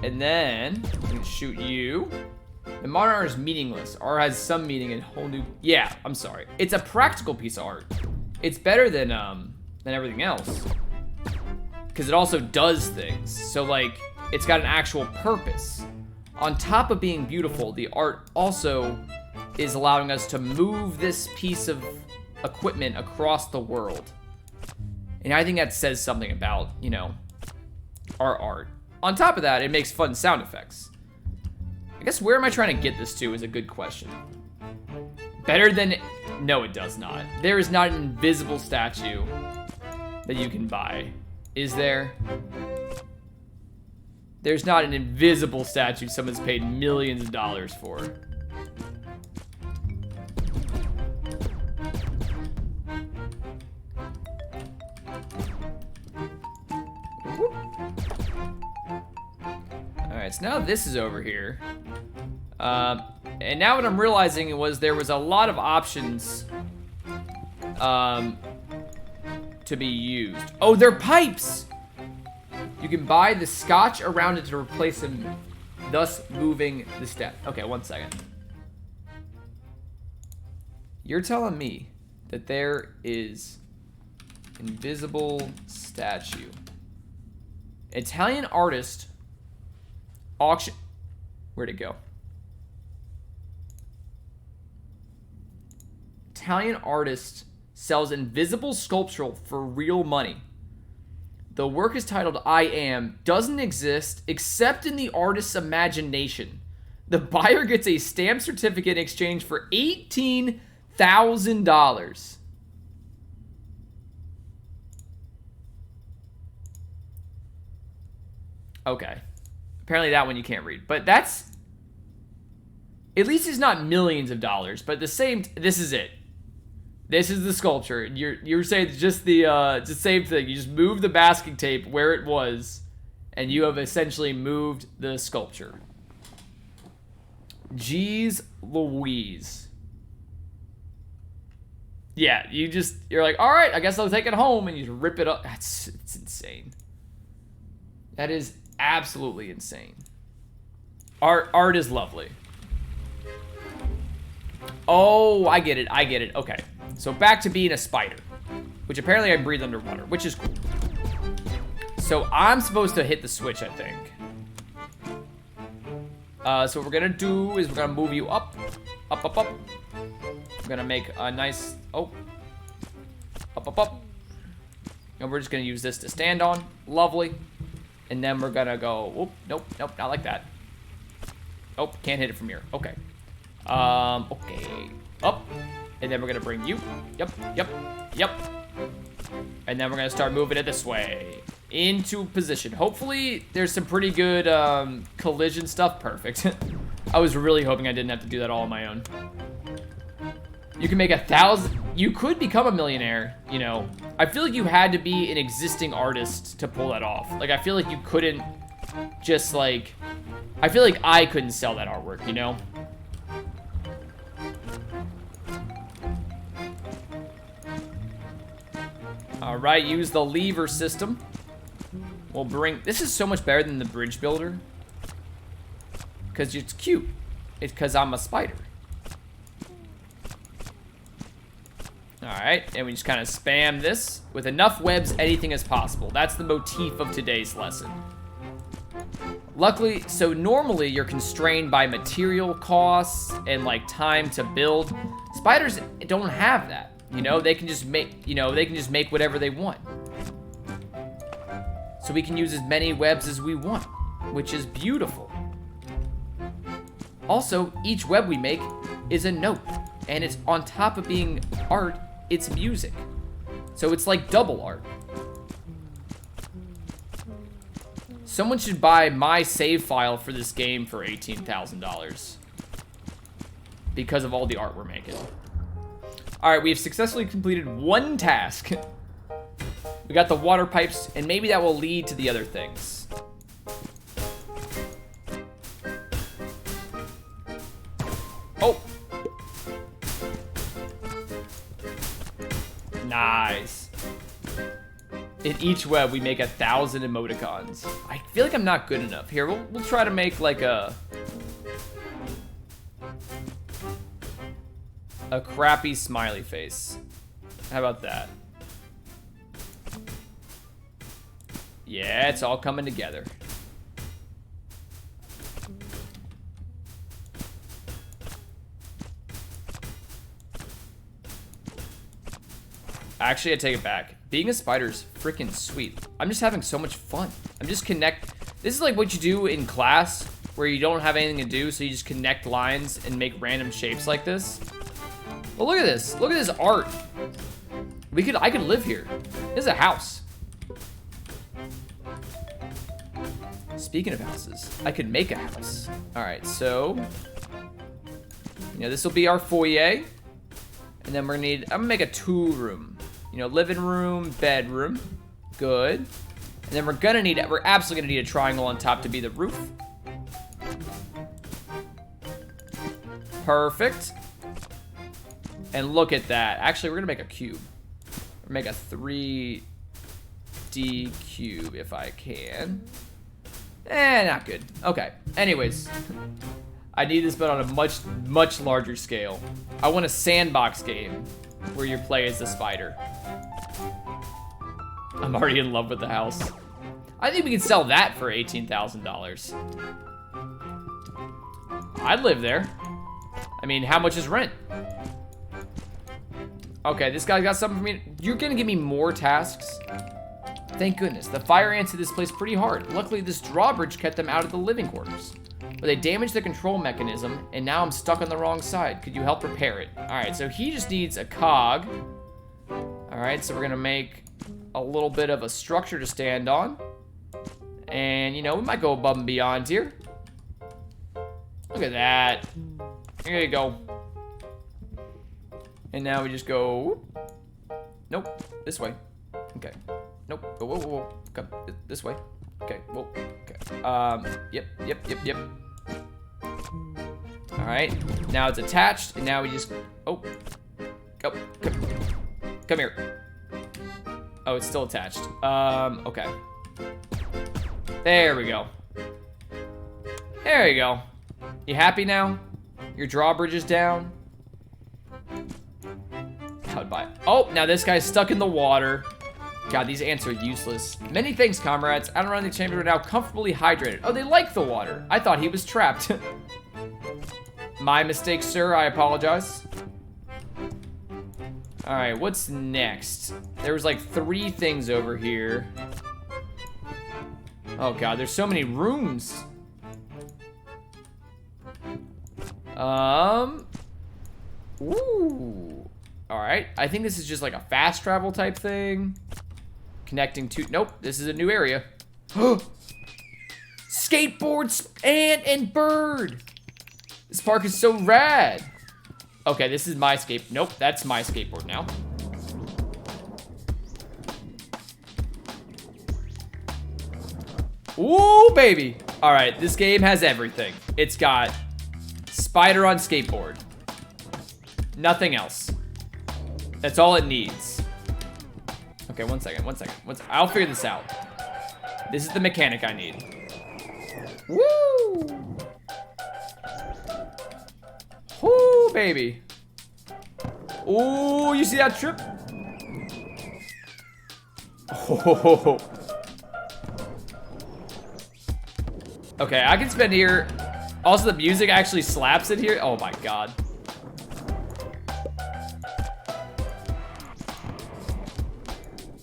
And then I'm gonna shoot you. The modern art is meaningless. Art has some meaning and whole new. Yeah, I'm sorry. It's a practical piece of art. It's better than everything else because it also does things. So like, it's got an actual purpose. On top of being beautiful, the art also is allowing us to move this piece of equipment across the world. And I think that says something about, you know, our art. On top of that, it makes fun sound effects. I guess where am I trying to get this to is a good question. Better than... No, it does not. There is not an invisible statue that you can buy. Is there? There's not an invisible statue someone's paid millions of dollars for. Alright, so now this is over here. And now what I'm realizing was there was a lot of options to be used. Oh, they're pipes! You can buy the scotch around it to replace them, thus moving the step. Okay, 1 second. You're telling me that there is invisible statue. Italian artist auction. Where'd it go? Italian artist sells invisible sculpture for real money. The work is titled I Am, doesn't exist except in the artist's imagination. The buyer gets a stamp certificate in exchange for $18,000. Okay. Apparently that one you can't read. But that's... At least it's not millions of dollars, but the same... This is it. This is the sculpture. You're saying it's just the same thing. You just move the masking tape where it was, and you have essentially moved the sculpture. Jeez Louise. Yeah, you're like, all right, I guess I'll take it home, and you just rip it up. It's insane. That is absolutely insane. Art is lovely. Oh, I get it. Okay. So back to being a spider, which apparently I breathe underwater, which is cool. So I'm supposed to hit the switch, I think. So what we're gonna do is we're gonna move you up. We're gonna make a nice, up. And we're just gonna use this to stand on. Lovely. And then we're gonna go, nope, not like that. Oh, can't hit it from here. Okay. Okay. Up. And then we're gonna bring you. Yep. And then we're gonna start moving it this way. Into position. Hopefully, there's some pretty good collision stuff. Perfect. I was really hoping I didn't have to do that all on my own. You can make 1,000. You could become a millionaire, you know. I feel like you had to be an existing artist to pull that off. Like, I feel like you couldn't just, like... I feel like I couldn't sell that artwork, you know? All right, use the lever system. We'll bring... This is so much better than the bridge builder. Because it's cute. It's because I'm a spider. Alright, and we just kind of spam this. With enough webs, anything is possible. That's the motif of today's lesson. Luckily, so normally you're constrained by material costs and like time to build. Spiders don't have that. You know, they can just make, whatever they want. So we can use as many webs as we want, which is beautiful. Also, each web we make is a note, and it's on top of being art, it's music. So it's like double art. Someone should buy my save file for this game for $18,000 because of all the art we're making. All right, we have successfully completed one task. We got the water pipes, and maybe that will lead to the other things. Oh. Nice. In each web, we make 1,000 emoticons. I feel like I'm not good enough. Here, we'll try to make like a crappy smiley face. How about that? Yeah, it's all coming together. Actually, I take it back. Being a spider is freaking sweet. I'm just having so much fun. This is like what you do in class where you don't have anything to do, so you just connect lines and make random shapes like this. Well, look at this. Look at this art. I could live here. This is a house. Speaking of houses, I could make a house. All right, so, this will be our foyer. And then I'm gonna make a 2-room. Living room, bedroom. Good. And then we're absolutely gonna need a triangle on top to be the roof. Perfect. And look at that. Actually, we're gonna make a cube. Or make a 3D cube if I can. Not good. Okay. Anyways. I need this, but on a much, much larger scale. I want a sandbox game where you play as the spider. I'm already in love with the house. I think we can sell that for $18,000. I'd live there. I mean, how much is rent? Okay, this guy got something for me. You're gonna give me more tasks? Thank goodness. The fire ants hit this place pretty hard. Luckily, this drawbridge kept them out of the living quarters. But they damaged the control mechanism, and now I'm stuck on the wrong side. Could you help repair it? All right, so he just needs a cog. All right, so we're gonna make a little bit of a structure to stand on. And, we might go above and beyond here. Look at that. Here you go. And now we just go, nope, this way. Okay, nope, whoa. Come this way. Okay, whoa, okay. Yep. All right, now it's attached, and now we just, come here. Oh, it's still attached. Okay. There we go. There you go. You happy now? Your drawbridge is down? I would buy it. Oh, now this guy's stuck in the water. God, these ants are useless. Many thanks, comrades. Out around the chamber are now comfortably hydrated. Oh, they like the water. I thought he was trapped. My mistake, sir. I apologize. All right, what's next? There was like 3 things over here. Oh God, there's so many rooms. Ooh. All right, I think this is just like a fast travel type thing. Connecting to, nope, this is a new area. Skateboards, ant, and bird. This park is so rad. Okay, this is my nope, that's my skateboard now. Ooh, baby. All right, this game has everything. It's got spider on skateboard. Nothing else. That's all it needs. Okay, one second. I'll figure this out. This is the mechanic I need. Woo! Woo, baby. Ooh, you see that trip? Oh. Okay, I can spend here. Also, the music actually slaps in here. Oh my god.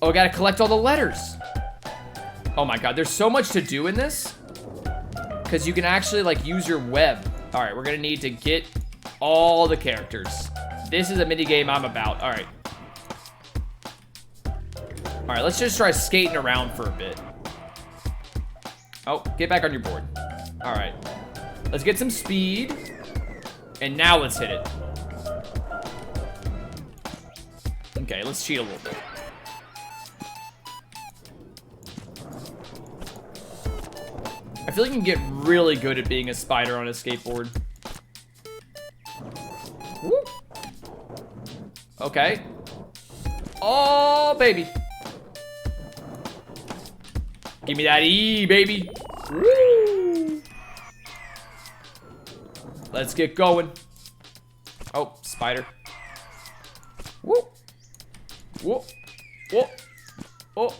Oh, I gotta collect all the letters. Oh my god, there's so much to do in this. Because you can actually, like, use your web. Alright, we're gonna need to get all the characters. This is a mini game I'm about. Alright. Alright, let's just try skating around for a bit. Oh, get back on your board. Alright. Let's get some speed. And now let's hit it. Okay, let's cheat a little bit. I feel like you can get really good at being a spider on a skateboard. Woo. Okay. Oh, baby. Give me that E, baby. Woo. Let's get going. Oh, spider. Woo. Whoa. Whoa. Oh.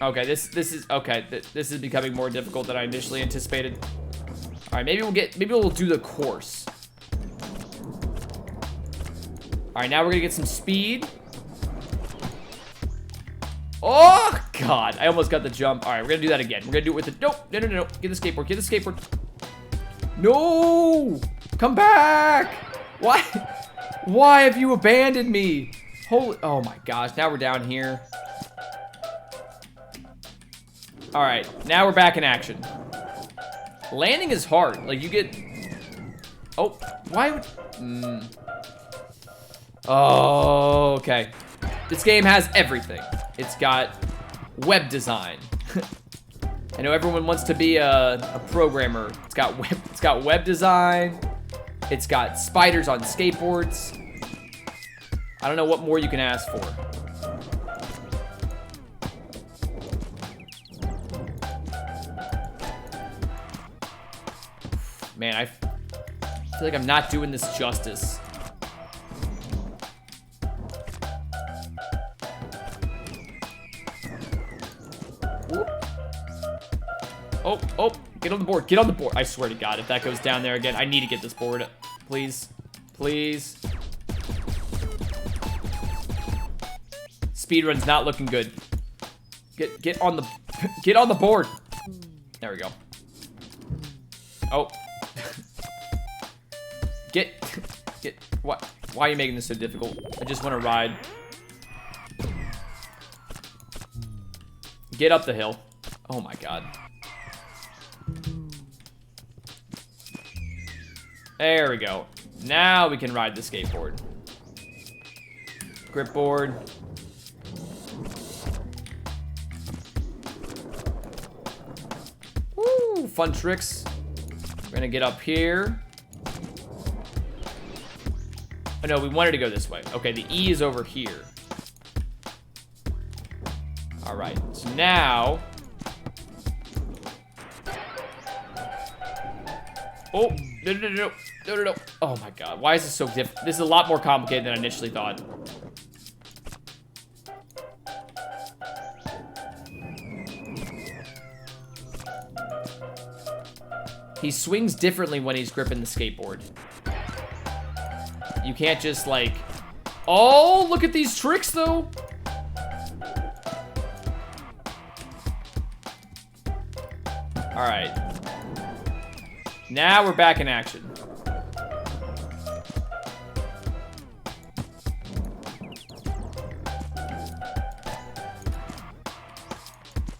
Okay, this is okay. This is becoming more difficult than I initially anticipated. All right, maybe we'll do the course. All right, now we're gonna get some speed. Oh god, I almost got the jump. All right, we're gonna do that again. We're gonna do it with the nope. No. Get the skateboard. Get the skateboard. No, come back. Why? Why have you abandoned me? Holy! Oh my gosh! Now we're down here. All right, now we're back in action. Landing is hard. Like, you get... Oh, why would... Oh, okay. This game has everything. It's got web design. I know everyone wants to be a programmer. It's got web design. It's got spiders on skateboards. I don't know what more you can ask for. Man, I feel like I'm not doing this justice. Whoop. Oh, get on the board, get on the board. I swear to God, if that goes down there again, I need to get this board. Please, please. Speedrun's not looking good. Get on the board. There we go. Oh. What? Why are you making this so difficult? I just want to ride. Get up the hill. Oh my god. There we go. Now we can ride the skateboard. Grip board. Woo, fun tricks. We're gonna get up here. Oh no, we wanted to go this way. Okay, the E is over here. All right, so now. Oh, no. Oh my god, why is this so difficult? This is a lot more complicated than I initially thought. He swings differently when he's gripping the skateboard. You can't just like... Oh, look at these tricks though. All right. Now we're back in action.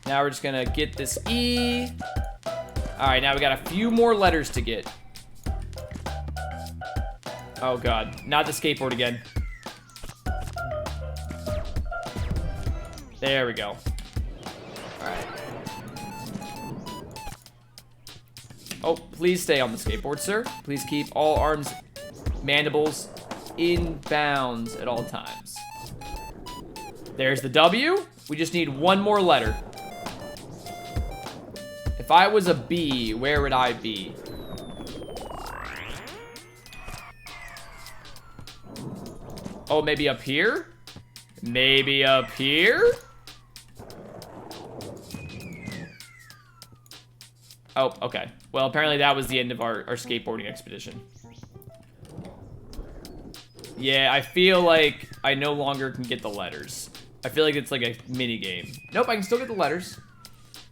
Now we're just gonna get this E. All right, now we got a few more letters to get. Oh god, not the skateboard again. There we go. All right. Oh, please stay on the skateboard, sir. Please keep all arms, mandibles in bounds at all times. There's the W. We just need one more letter. If I was a B, where would I be? Oh, maybe up here? Maybe up here? Oh, okay. Well, apparently that was the end of our skateboarding expedition. Yeah, I feel like I no longer can get the letters. I feel like it's like a mini game. Nope, I can still get the letters.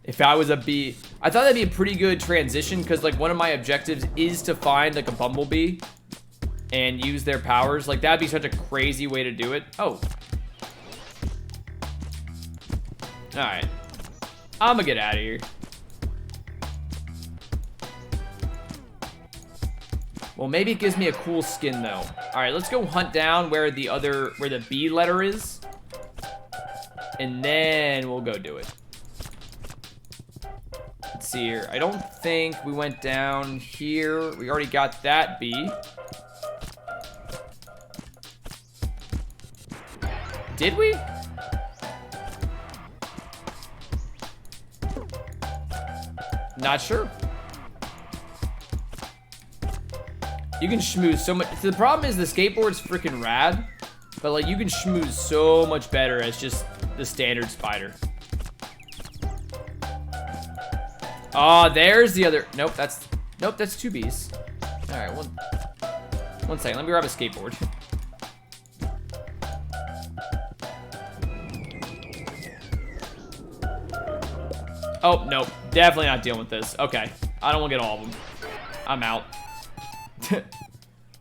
If I was a bee, I thought that'd be a pretty good transition because like one of my objectives is to find like a bumblebee and use their powers. Like that'd be such a crazy way to do it. Oh. All right. I'm gonna get out of here. Well, maybe it gives me a cool skin though. All right, let's go hunt down where the B letter is. And then we'll go do it. Let's see here. I don't think we went down here. We already got that B. Did we? Not sure. You can schmooze so much. The problem is the skateboard's freaking rad, but like you can schmooze so much better as just the standard Spider. Oh, there's the other. Nope, that's two B's. All right, one second. Let me grab a skateboard. Oh, nope. Definitely not dealing with this. Okay. I don't want to get all of them. I'm out.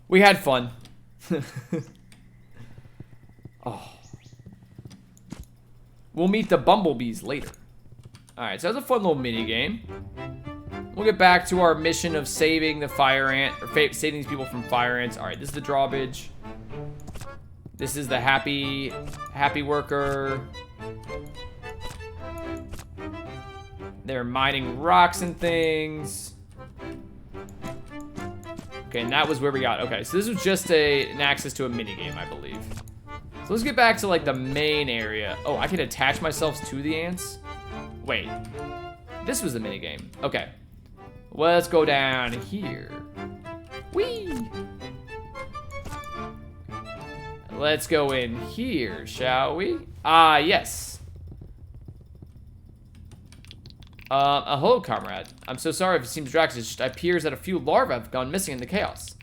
We had fun. Oh. We'll meet the bumblebees later. Alright, so that's a fun little mini game. We'll get back to our mission of saving the fire ant, or saving these people from fire ants. Alright, this is the drawbridge. This is the happy worker. They're mining rocks and things. Okay, and that was where we got. Okay, so this was just an access to a mini game, I believe. So let's get back to like the main area. Oh, I can attach myself to the ants? Wait, this was the mini game. Okay, well, let's go down here. Whee! Let's go in here, shall we? Ah, yes. Hello, comrade. I'm so sorry if it seems distracted. It just appears that a few larvae have gone missing in the chaos.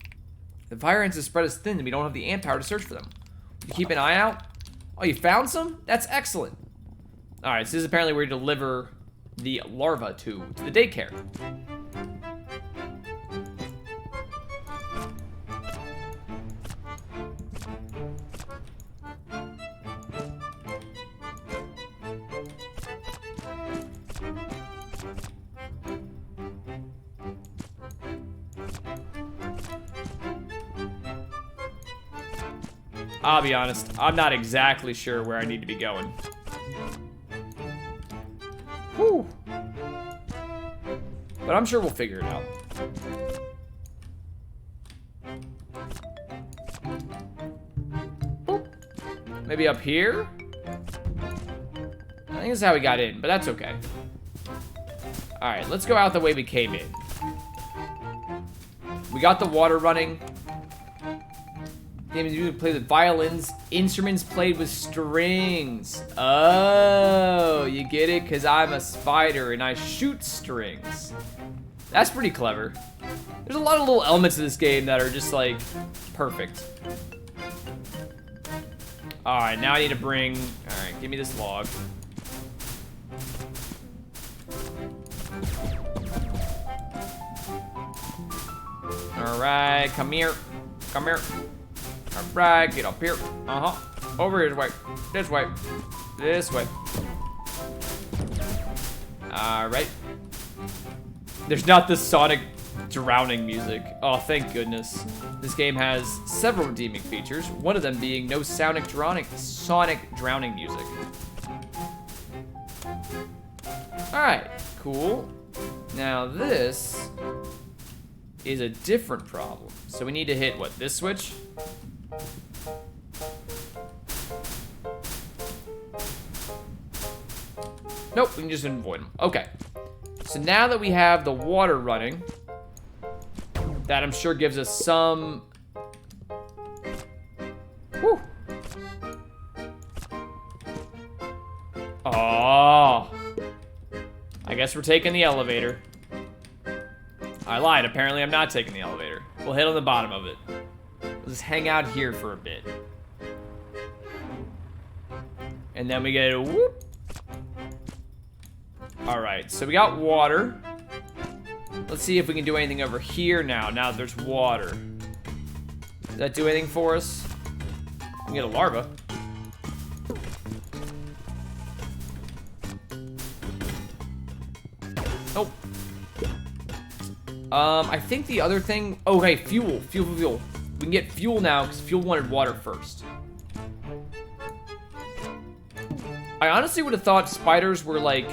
The fire ants have spread as thin and we don't have the ant power to search for them. You keep an eye out? Oh, you found some? That's excellent. Alright, so this is apparently where you deliver the larva to the daycare. I'll be honest, I'm not exactly sure where I need to be going. Whew. But I'm sure we'll figure it out. Boop. Maybe up here? I think this is how we got in, but that's okay. Alright, let's go out the way we came in. We got the water running. Games you play with violins, instruments played with strings. Oh, you get it? Because I'm a spider and I shoot strings. That's pretty clever. There's a lot of little elements of this game that are just like perfect. Alright, now I need to bring, alright, give me this log. Alright, come here. Come here. Alright, get up here. Uh-huh. Over here, this way. This way. Alright. There's not the Sonic drowning music. Oh, thank goodness. This game has several redeeming features, one of them being no Sonic drowning music. Alright, cool. Now this is a different problem. So we need to hit, what, this switch? Nope, we can just avoid them. Okay. So now that we have the water running, that I'm sure gives us some... Woo! Oh. I guess we're taking the elevator. I lied. Apparently, I'm not taking the elevator. We'll hit on the bottom of it. We'll just hang out here for a bit. And then we get a whoop. Alright, so we got water. Let's see if we can do anything over here now that there's water. Does that do anything for us? We can get a larva. Oh. I think the other thing... Oh, hey, fuel. Fuel. We can get fuel now because fuel wanted water first. I honestly would have thought spiders were, like,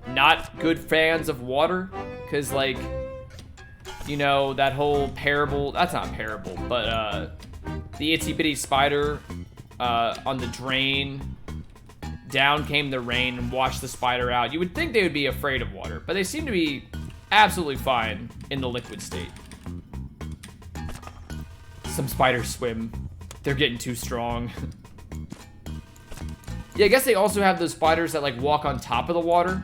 not good fans of water. Because, like, you know, that whole parable... That's not a parable, but, the itsy-bitty spider on the drain. Down came the rain and washed the spider out. You would think they would be afraid of water, but they seem to be absolutely fine in the liquid state. Some spiders swim. They're getting too strong. Yeah, I guess they also have those spiders that, like, walk on top of the water.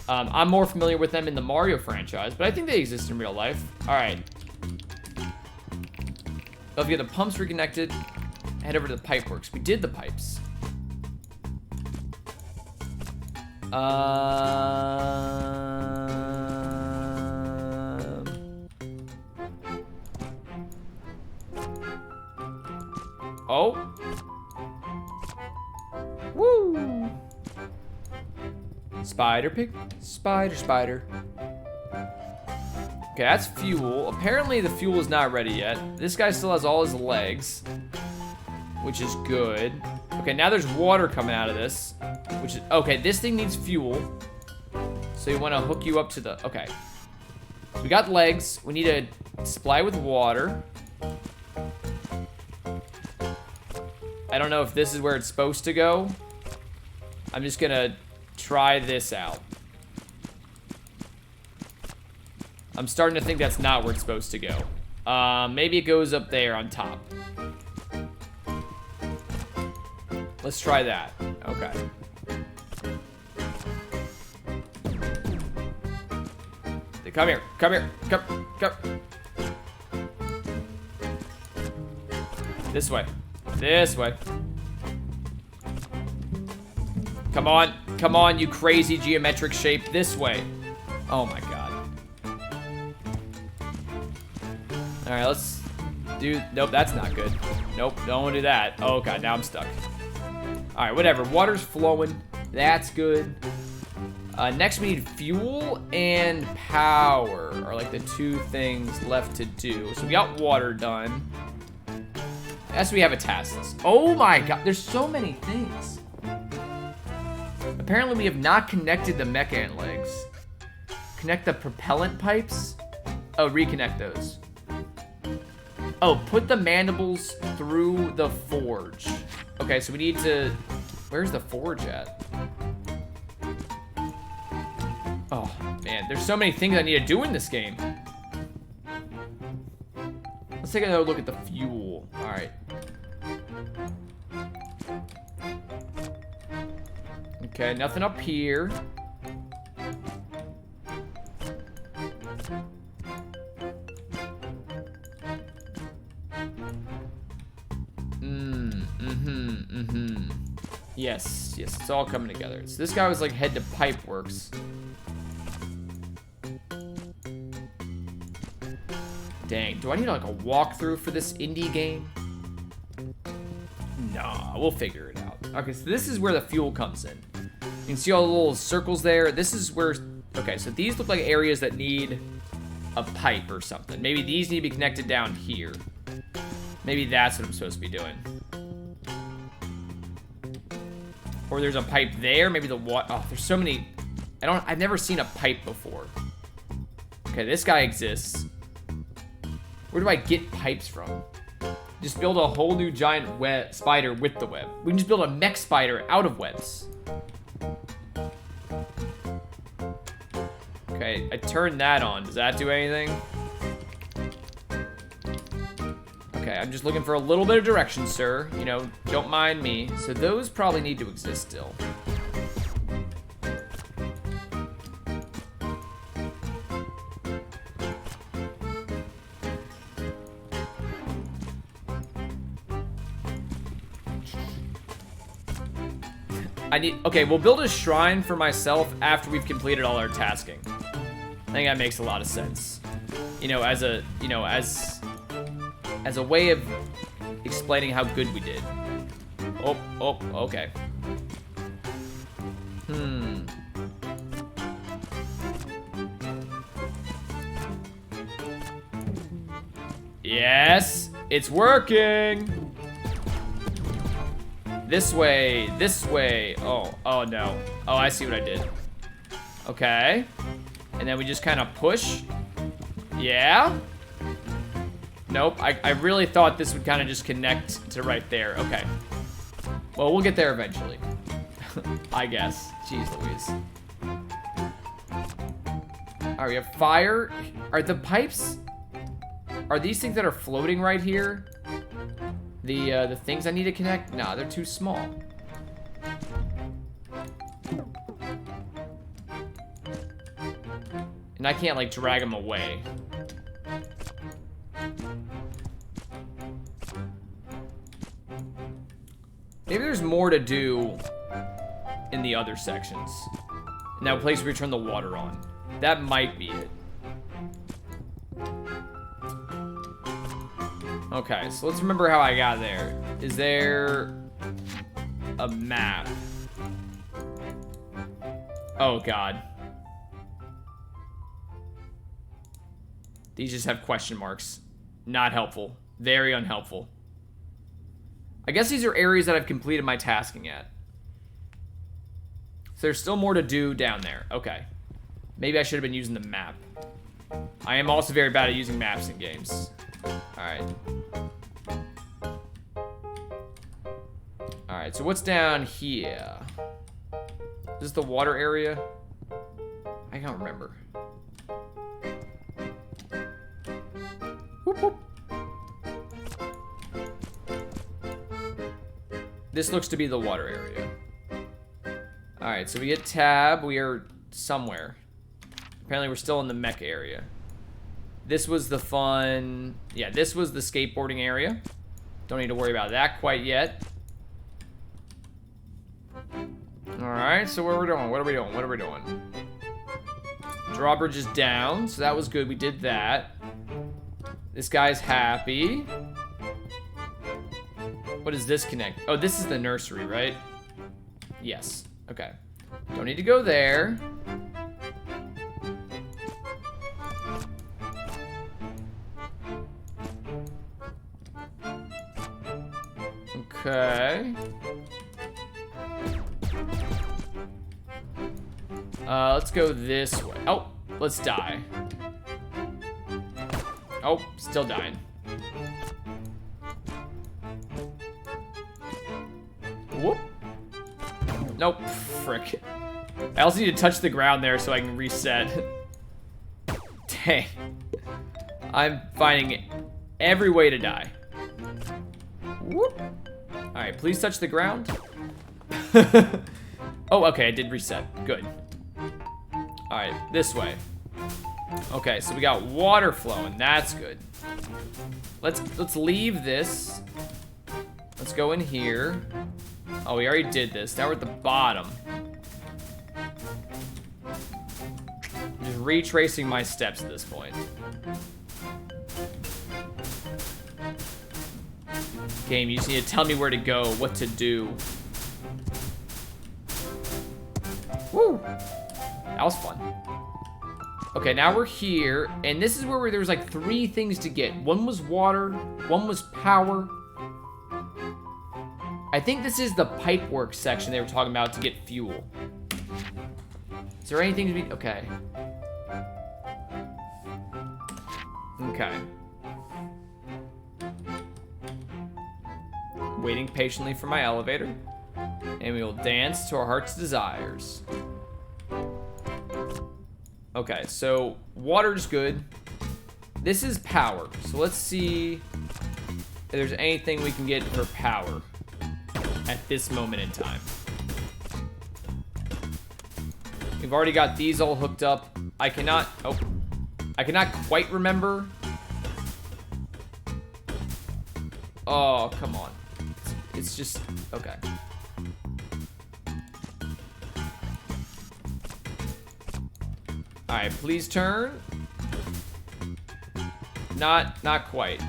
I'm more familiar with them in the Mario franchise, but I think they exist in real life. All right. If we get the pumps reconnected, head over to the pipe works. We did the pipes. Oh. Woo. Spider pig. Spider. Okay, that's fuel. Apparently the fuel is not ready yet. This guy still has all his legs, which is good. Okay, now there's water coming out of this, which is, okay, this thing needs fuel. So you want to hook you up to the, okay. So we got legs. We need to supply with water. I don't know if this is where it's supposed to go. I'm just gonna try this out. I'm starting to think that's not where it's supposed to go. Maybe it goes up there on top. Let's try that. Okay. Come here. Come. This way. Come on, you crazy geometric shape. This way. Oh my god. Alright, let's do... Nope, that's not good. Nope, don't want to do that. Oh god, now I'm stuck. Alright, whatever. Water's flowing. That's good. Next we need fuel and power are like the two things left to do. So we got water done. As we have a task list. Oh my god, there's so many things. Apparently we have not connected the mecha ant legs. Connect the propellant pipes. Oh, reconnect those. Oh, put the mandibles through the forge. Okay, so we need to... Where's the forge at? Oh, man. There's so many things I need to do in this game. Let's take another look at the fuel. All right. Okay, nothing up here. Yes, it's all coming together. So this guy was like head to pipe works. Dang, do I need like a walkthrough for this indie game? Nah, we'll figure it out. Okay, so this is where the fuel comes in. You can see all the little circles there. This is where, okay, so these look like areas that need a pipe or something. Maybe these need to be connected down here. Maybe that's what I'm supposed to be doing. Or there's a pipe there, maybe the water, oh, there's so many, I've never seen a pipe before. Okay, this guy exists. Where do I get pipes from? Just build a whole new giant web spider with the web. We can just build a mech spider out of webs. I turned that on. Does that do anything? Okay, I'm just looking for a little bit of direction, sir. You know, don't mind me. So those probably need to exist still. Okay, we'll build a shrine for myself after we've completed all our tasking. I think that makes a lot of sense. You know, as a way of explaining how good we did. Oh, okay. Yes, it's working. This way, this way. Oh no. Oh, I see what I did. Okay. And then we just kind of push. Yeah. Nope, I really thought this would kind of just connect to right there. Okay. Well, we'll get there eventually. I guess. Jeez Louise. Alright, we have fire. Are the pipes... Are these things that are floating right here? The things I need to connect? Nah, they're too small. And I can't, like, drag them away. Maybe there's more to do in the other sections. In that place where we turn the water on. That might be it. Okay, so let's remember how I got there. Is there a map? Oh, God. These just have question marks. Not helpful. Very unhelpful. I guess these are areas that I've completed my tasking at. So there's still more to do down there. Okay. Maybe I should have been using the map. I am also very bad at using maps in games. Alright. Alright, so what's down here? Is this the water area? I can't remember. Whoop, whoop. This looks to be the water area. Alright, so we get tab. We are somewhere. Apparently we're still in the mech area. This was the fun... Yeah, this was the skateboarding area. Don't need to worry about that quite yet. Alright, so what are we doing? What are we doing? What are we doing? Drawbridge is down, so that was good. We did that. This guy's happy. What does this connect? Oh, this is the nursery, right? Yes. Okay. Don't need to go there. Okay. Let's go this way. Oh, let's die. Oh, still dying. Whoop. Nope, frick. I also need to touch the ground there so I can reset. Dang. I'm finding every way to die. Whoop. Alright, please touch the ground. Oh, okay, I did reset. Good. Alright, this way. Okay, so we got water flowing. That's good. Let's leave this. Let's go in here. Oh, we already did this. Now we're at the bottom. Just retracing my steps at this point. Game, you just need to tell me where to go, what to do. Woo! That was fun. Okay, now we're here, and this is where there was like 3 things to get. One was water, one was power. I think this is the pipework section they were talking about to get fuel. Is there anything to be... Okay. Okay. Waiting patiently for my elevator. And we will dance to our heart's desires. Okay, so water's good. This is power. So let's see if there's anything we can get for power at this moment in time. We've already got these all hooked up. I cannot quite remember. Oh, come on. It's just, okay. All right, please turn. Not quite.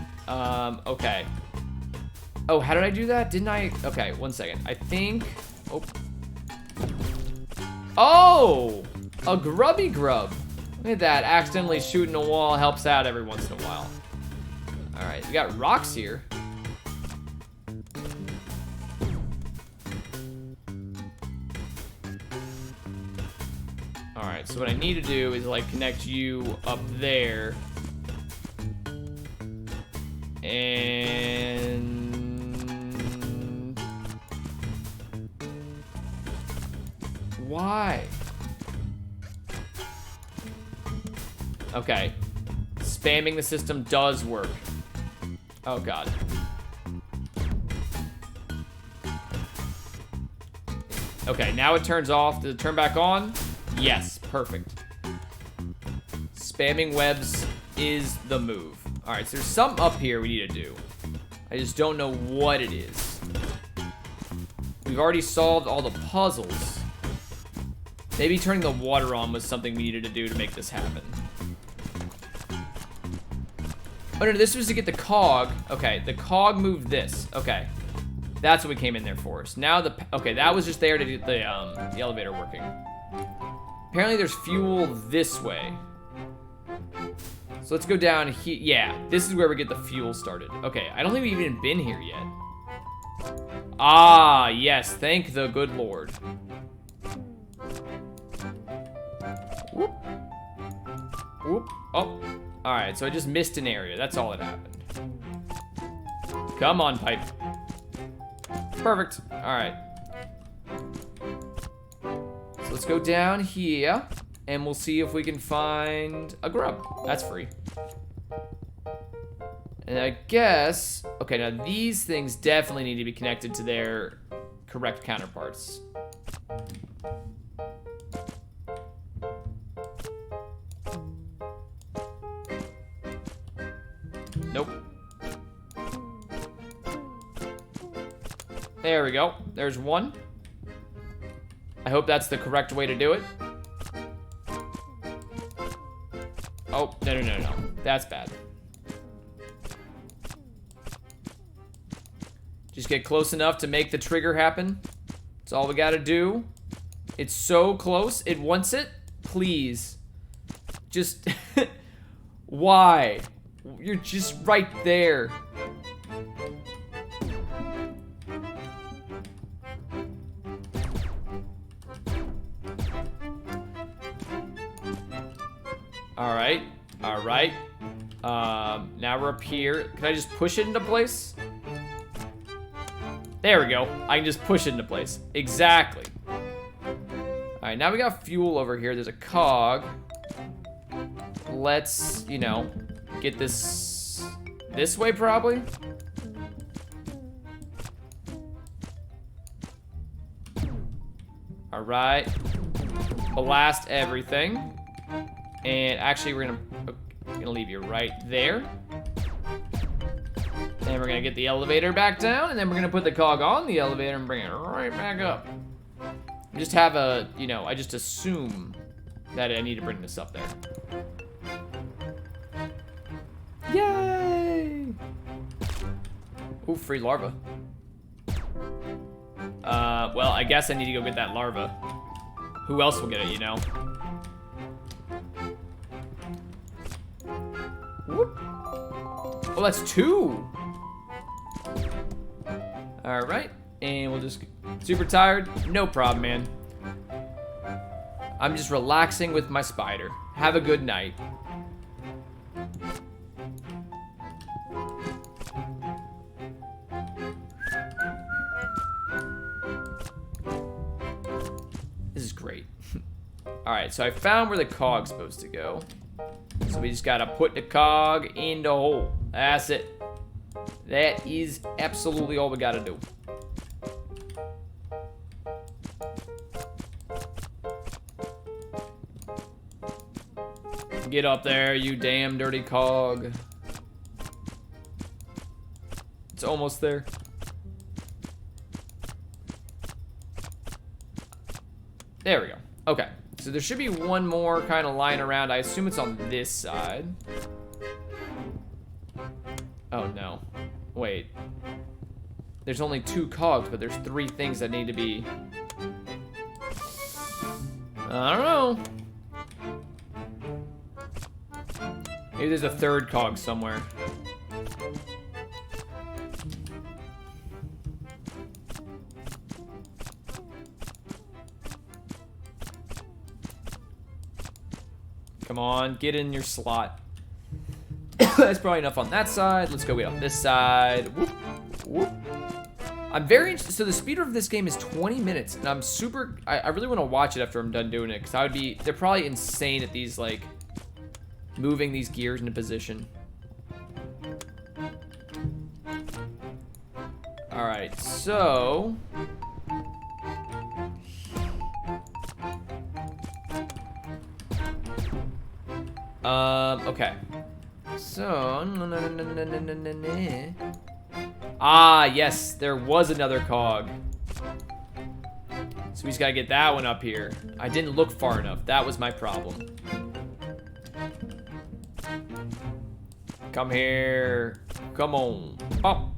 Okay. Oh, how did I do that? Didn't I? Okay, 1 second. I think, oh, a grubby grub. Look at that, accidentally shooting a wall helps out every once in a while. All right, we got rocks here. All right, so what I need to do is like connect you up there. And why? Okay. Spamming the system does work. Oh god. Okay, now it turns off. Does it turn back on? Yes, perfect. Spamming webs is the move. Alright, so there's something up here we need to do. I just don't know what it is. We've already solved all the puzzles. Maybe turning the water on was something we needed to do to make this happen. Oh no, this was to get the cog. Okay, the cog moved this. Okay. That's what we came in there for. So now okay, that was just there to get the elevator working. Apparently there's fuel this way. So let's go down here. Yeah, this is where we get the fuel started. Okay, I don't think we've even been here yet. Ah, yes, thank the good Lord. Whoop. Whoop. Oh, all right, so I just missed an area. That's all that happened. Come on, pipe. Perfect, all right. So let's go down here. And we'll see if we can find a grub. That's free. And I guess, okay, now these things definitely need to be connected to their correct counterparts. Nope. There we go. There's one. I hope that's the correct way to do it. Oh, no. That's bad. Just get close enough to make the trigger happen. That's all we gotta do. It's so close. It wants it. Please. Just... Why? You're just right there. All right. Now we're up here. Can I just push it into place? There we go. I can just push it into place. Exactly. All right, now we got fuel over here. There's a cog. Let's, you know, get this way probably. All right. Blast everything. And actually, we're gonna leave you right there. And we're gonna get the elevator back down, and then we're gonna put the cog on the elevator and bring it right back up. I just have a, you know, I just assume that I need to bring this up there. Yay! Ooh, free larva. Well, I guess I need to go get that larva. Who else will get it, you know? Whoop. Oh, that's 2. All right, and we'll just, super tired? No problem, man. I'm just relaxing with my spider. Have a good night. This is great. All Alright, so I found where the cog's supposed to go. So we just gotta put the cog in the hole. That's it. That is absolutely all we gotta do. Get up there, you damn dirty cog. It's almost there. There we go. Okay. So there should be one more kind of lying around. I assume it's on this side. Oh, no. Wait. There's only 2 cogs, but there's 3 things that need to be... I don't know. Maybe there's a 3rd cog somewhere. Come on, get in your slot. That's probably enough on that side. Let's go wait on this side. Whoop, whoop. I'm very interested. So the speed of this game is 20 minutes, and I'm super. I really want to watch it after I'm done doing it, because I would be. They're probably insane at these, like, moving these gears into position. All right, so. Okay. So, ah, yes, there was another cog. So we just gotta get that one up here. I didn't look far enough. That was my problem. Come here. Come on. Pop.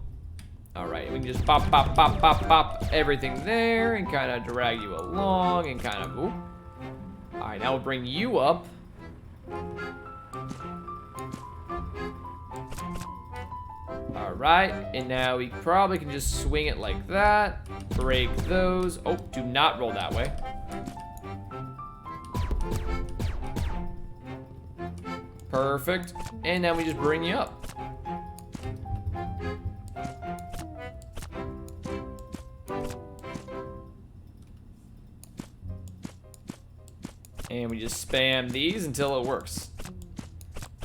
All right, we can just pop, pop, pop, pop, pop everything there and kind of drag you along and kind of, ooh. All right, now we'll bring you up. Alright, and now we probably can just swing it like that. Break those. Oh, do not roll that way. Perfect. And now we just bring you up. And we just spam these until it works.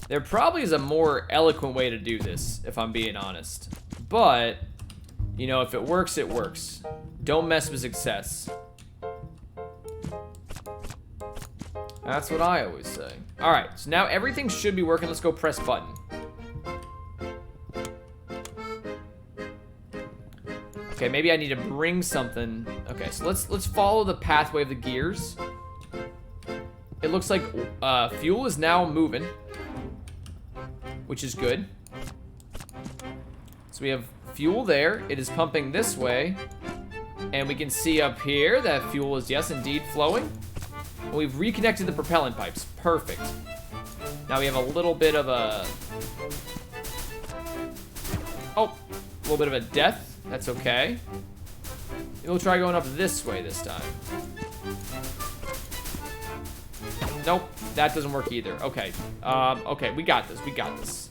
There probably is a more eloquent way to do this, if I'm being honest. But, you know, if it works, it works. Don't mess with success. That's what I always say. All right, so now everything should be working. Let's go press button. Okay, maybe I need to bring something. Okay, so let's follow the pathway of the gears. It looks like fuel is now moving, which is good. So we have fuel there. It is pumping this way. And we can see up here that fuel is, yes, indeed flowing. And we've reconnected the propellant pipes. Perfect. Now we have a little bit of a... Oh, a little bit of a death. That's okay. We'll try going up this way this time. Nope, that doesn't work either. Okay, okay, we got this, we got this.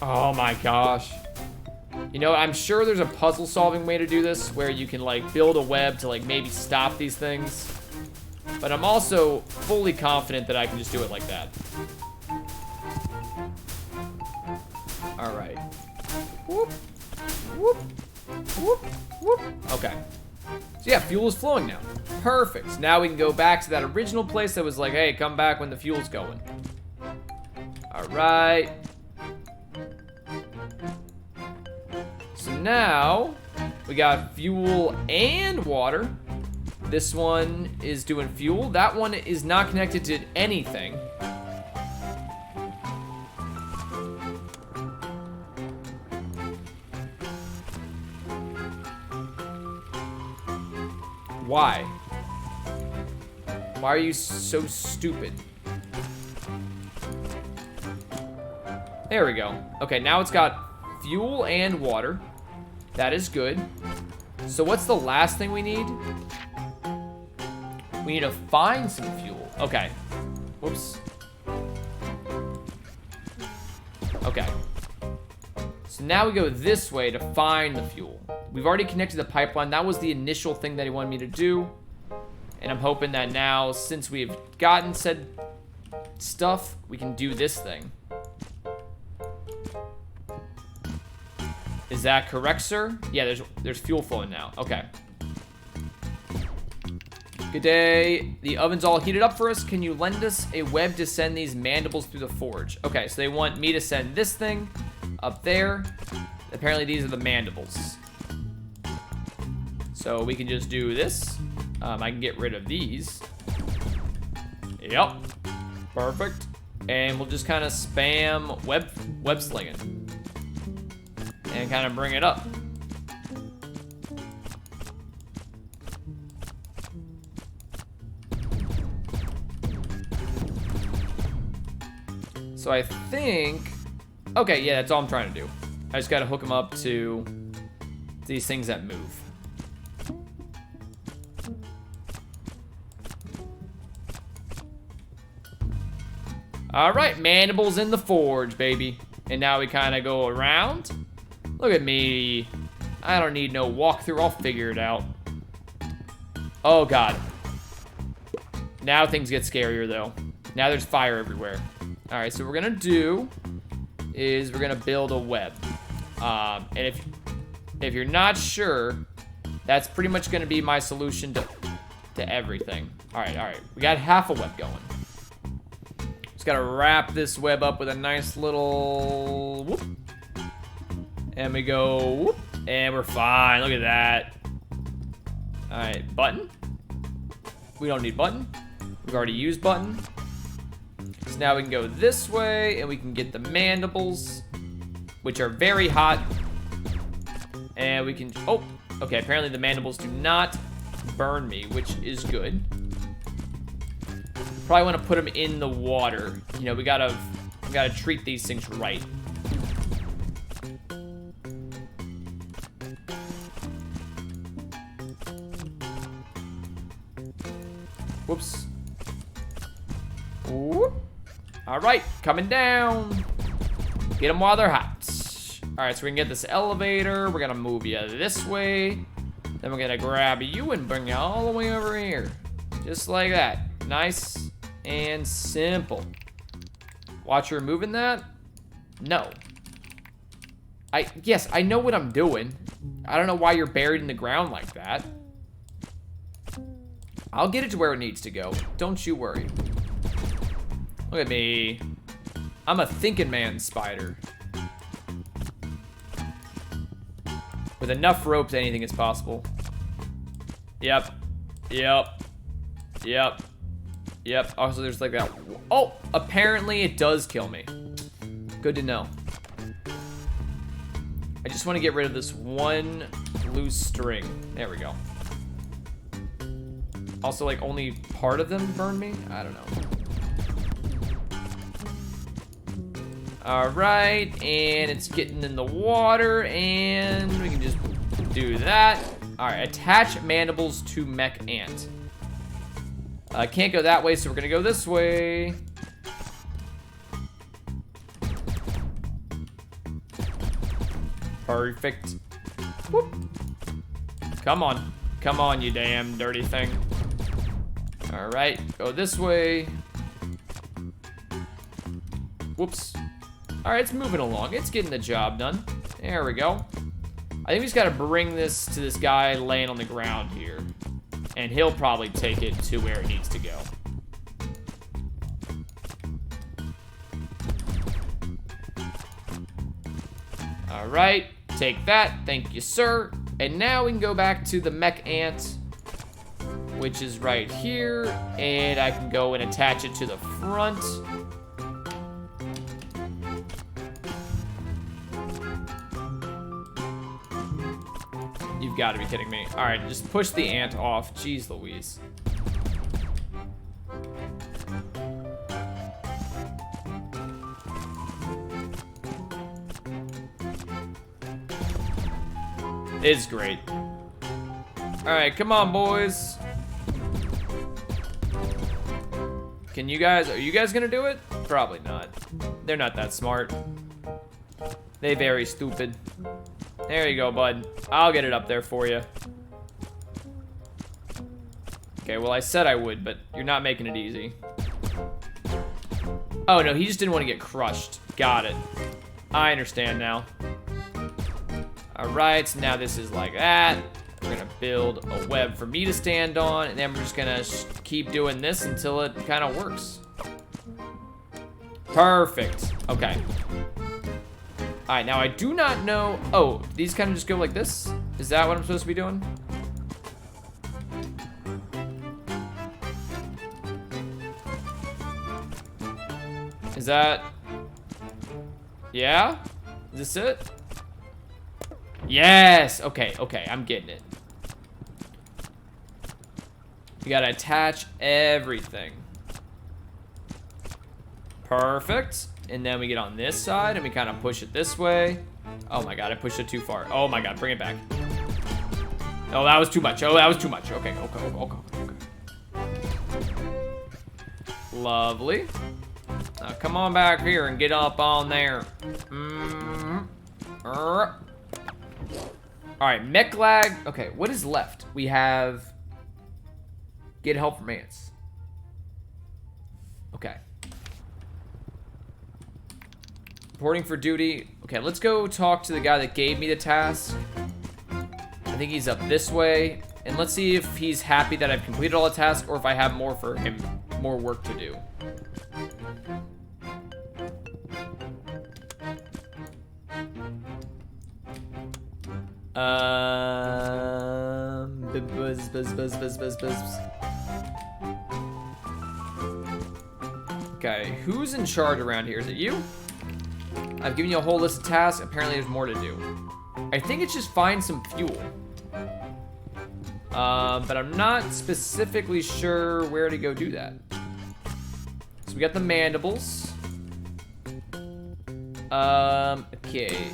Oh my gosh. You know, I'm sure there's a puzzle solving way to do this where you can like build a web to like maybe stop these things. But I'm also fully confident that I can just do it like that. All right. Whoop, whoop. Whoop, whoop. Okay. So yeah, fuel is flowing now. Perfect. Now we can go back to that original place that was like, hey, come back when the fuel's going. All right. So now we got fuel and water. This one is doing fuel. That one is not connected to anything. Why? Why are you so stupid? There we go. Okay, now it's got fuel and water. That is good. So what's the last thing we need? We need to find some fuel. Okay. Whoops. Okay. So So now we go this way to find the fuel. We've already connected the pipeline. That was the initial thing that he wanted me to do. And I'm hoping that now, since we've gotten said stuff, we can do this thing. Is that correct, sir? Yeah, there's fuel flowing now. Okay. Good day. The oven's all heated up for us. Can you lend us a web to send these mandibles through the forge? Okay, so they want me to send this thing up there. Apparently these are the mandibles. So we can just do this. I can get rid of these. Yep. Perfect. And we'll just kind of spam web slinging. And kind of bring it up. So I think, okay, yeah, that's all I'm trying to do. I just gotta hook them up to these things that move. All right, mandibles in the forge, baby. And now we kind of go around. Look at me. I don't need no walkthrough, I'll figure it out. Oh God. Now things get scarier though. Now there's fire everywhere. All right, so what we're gonna do is we're gonna build a web. And if you're not sure, that's pretty much gonna be my solution to everything. All right, we got half a web going. Just gotta wrap this web up with a nice little whoop. And we go whoop, and we're fine, look at that. All right, button. We don't need button. We've already used button. So now we can go this way and we can get the mandibles, which are very hot. And we can, oh, okay, apparently the mandibles do not burn me, which is good. Probably want to put them in the water. You know, we gotta treat these things right. Whoops. Whoop. All right, coming down. Get them while they're hot. All right, so we can get this elevator. We're gonna move you this way. Then we're gonna grab you and bring you all the way over here. Just like that. Nice and simple. Watch her moving that? No. Yes, I know what I'm doing. I don't know why you're buried in the ground like that. I'll get it to where it needs to go. Don't you worry. Look at me. I'm a thinking man spider. With enough ropes, anything is possible. Yep. Yep. Yep. Yep. Also, there's like that. Oh, apparently it does kill me. Good to know. I just want to get rid of this one loose string. There we go. Also, like, only part of them burn me? I don't know. Alright, and it's getting in the water, and we can just do that. Alright, attach mandibles to mech ant. Can't go that way, so we're gonna go this way. Perfect. Whoop. Come on. Come on, you damn dirty thing. Alright, go this way. Whoops. Alright, it's moving along. It's getting the job done. There we go. I think we just gotta bring this to this guy laying on the ground here. And he'll probably take it to where it needs to go. Alright, take that. Thank you, sir. And now we can go back to the mech ant, which is right here, and I can go and attach it to the front. You've got to be kidding me. All right, just push the ant off. Jeez Louise. It's great. All right, come on, boys. Are you guys gonna do it? Probably not. They're not that smart. They very stupid. There you go, bud. I'll get it up there for you. Okay, well, I said I would, but you're not making it easy. Oh, no, he just didn't want to get crushed. Got it. I understand now. Alright, so now this is like that. We're gonna build a web for me to stand on, and then we're just gonna keep doing this until it kind of works. Perfect. Okay. Alright, now I do not know... Oh, these kind of just go like this? Is that what I'm supposed to be doing? Is that... Yeah? Is this it? Yes! Okay, okay, I'm getting it. You gotta attach everything. Perfect. And then we get on this side and we kind of push it this way. Oh my god, I pushed it too far. Oh my god, bring it back. Oh, that was too much. Oh, that was too much. Okay, okay. Lovely. Now come on back here and get up on there. Alright, mech lag. Okay, what is left? We have... Get help from ants. Okay. Reporting for duty. Okay, let's go talk to the guy that gave me the task. I think he's up this way. And let's see if he's happy that I've completed all the tasks or if I have more for him, more work to do. Buzz. Okay, who's in charge around here? Is it you? I've given you a whole list of tasks. Apparently there's more to do. I think it's just find some fuel. But I'm not specifically sure where to go do that. So we got the mandibles. Okay.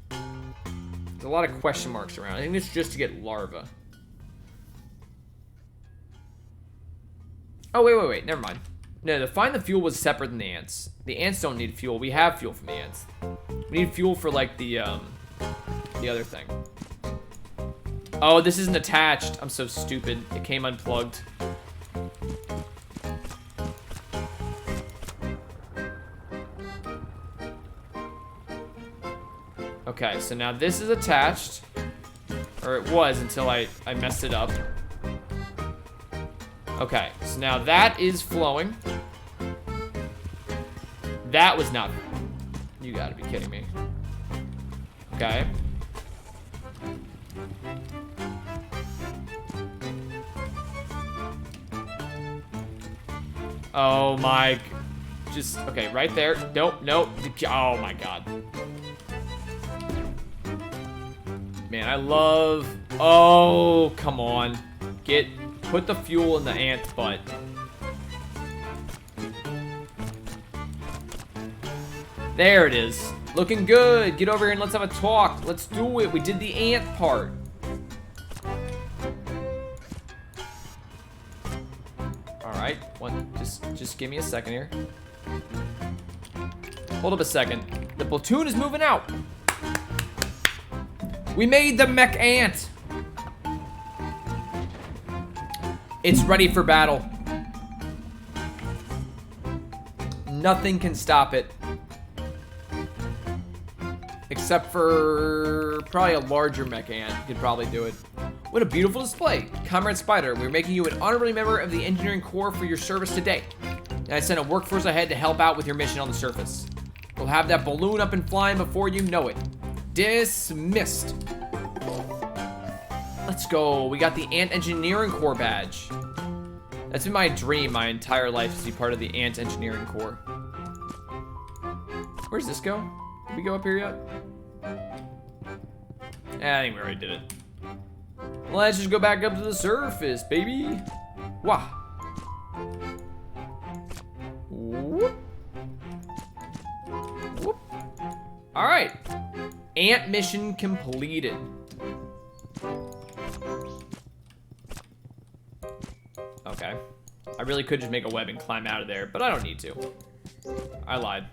There's a lot of question marks around. I think it's just to get larvae. Oh, wait. Never mind. No, the find the fuel was separate than the ants. The ants don't need fuel. We have fuel from the ants. We need fuel for, like, the other thing. Oh, this isn't attached. I'm so stupid. It came unplugged. Okay, so now this is attached. Or it was until I messed it up. Okay, so now that is flowing. That was not... You gotta be kidding me. Okay. Oh my... Just... Okay, right there. Nope. Oh my god. Man, I love... Oh, come on. Put the fuel in the ant's butt. There it is. Looking good. Get over here and let's have a talk. Let's do it. We did the ant part. Alright. Just give me a second here. Hold up a second. The platoon is moving out. We made the mech ant. It's ready for battle. Nothing can stop it. Except for probably a larger mech ant could probably do it. What a beautiful display. Comrade Spider, we're making you an honorary member of the Engineering Corps for your service today. And I sent a workforce ahead to help out with your mission on the surface. We'll have that balloon up and flying before you know it. Dismissed. Let's go. We got the Ant Engineering Corps badge. That's been my dream my entire life, to be part of the Ant Engineering Corps. Where's this go? Did we go up here yet? I think we already did it. Let's just go back up to the surface, baby. Wah. Whoop. Whoop. All right. Ant mission completed. Okay. I really could just make a web and climb out of there, but I don't need to. I lied.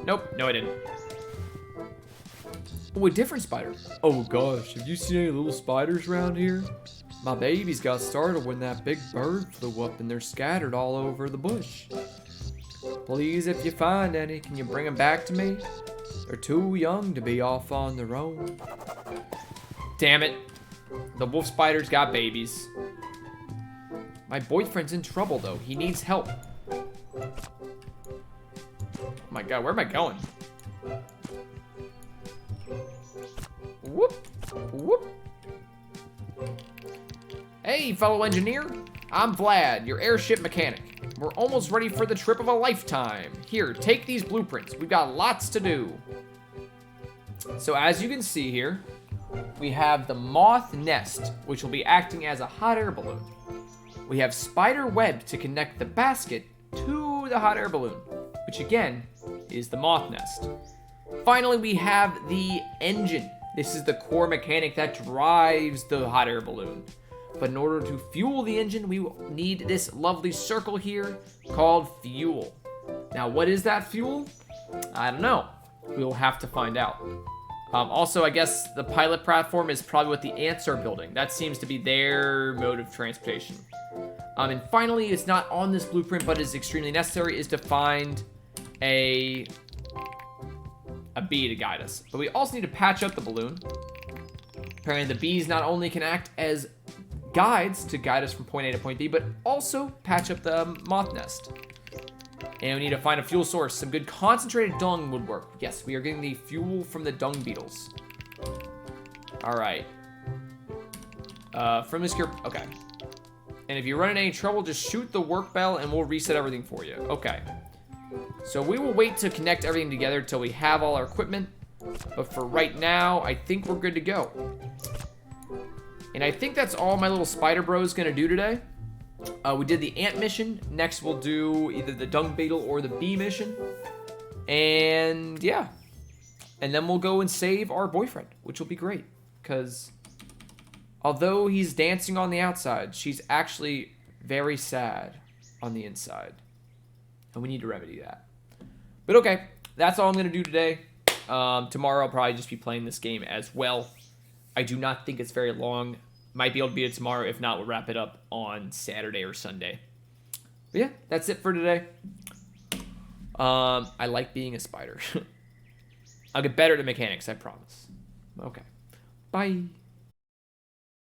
Nope, no I didn't. Oh, a different spider. Oh gosh, have you seen any little spiders around here? My babies got startled when that big bird flew up and they're scattered all over the bush. Please, if you find any, can you bring them back to me? They're too young to be off on their own. Damn it. The wolf spider's got babies. My boyfriend's in trouble though. He needs help. Oh my god, where am I going? Whoop, whoop. Hey, fellow engineer. I'm Vlad, your airship mechanic. We're almost ready for the trip of a lifetime. Here, take these blueprints. We've got lots to do. So as you can see here, we have the moth nest, which will be acting as a hot air balloon. We have spider web to connect the basket to the hot air balloon, which again is the moth nest. Finally, we have the engine. This is the core mechanic that drives the hot air balloon. But in order to fuel the engine, we will need this lovely circle here called fuel. Now, what is that fuel? I don't know. We'll have to find out. Also, I guess the pilot platform is probably what the ants are building. That seems to be their mode of transportation. And finally, it's not on this blueprint, but is extremely necessary, is to find a bee to guide us. But we also need to patch up the balloon. Apparently, the bees not only can act as guides to guide us from point A to point B, but also patch up the moth nest. And we need to find a fuel source. Some good concentrated dung would work. Yes, we are getting the fuel from the dung beetles. All right. From this here, okay. And if you run into any trouble, just shoot the work bell and we'll reset everything for you. Okay. So we will wait to connect everything together till we have all our equipment. But for right now, I think we're good to go. And I think that's all my little spider bro is gonna do today. We did the ant mission. Next we'll do either the dung beetle or the bee mission. And yeah. And then we'll go and save our boyfriend, which will be great. Because although he's dancing on the outside, she's actually very sad on the inside. And we need to remedy that. But okay, that's all I'm gonna do today. Tomorrow I'll probably just be playing this game as well. I do not think it's very long. Might be able to beat it tomorrow. If not, we'll wrap it up on Saturday or Sunday. But yeah, that's it for today. I like being a spider. I'll get better at the mechanics, I promise. Okay. Bye.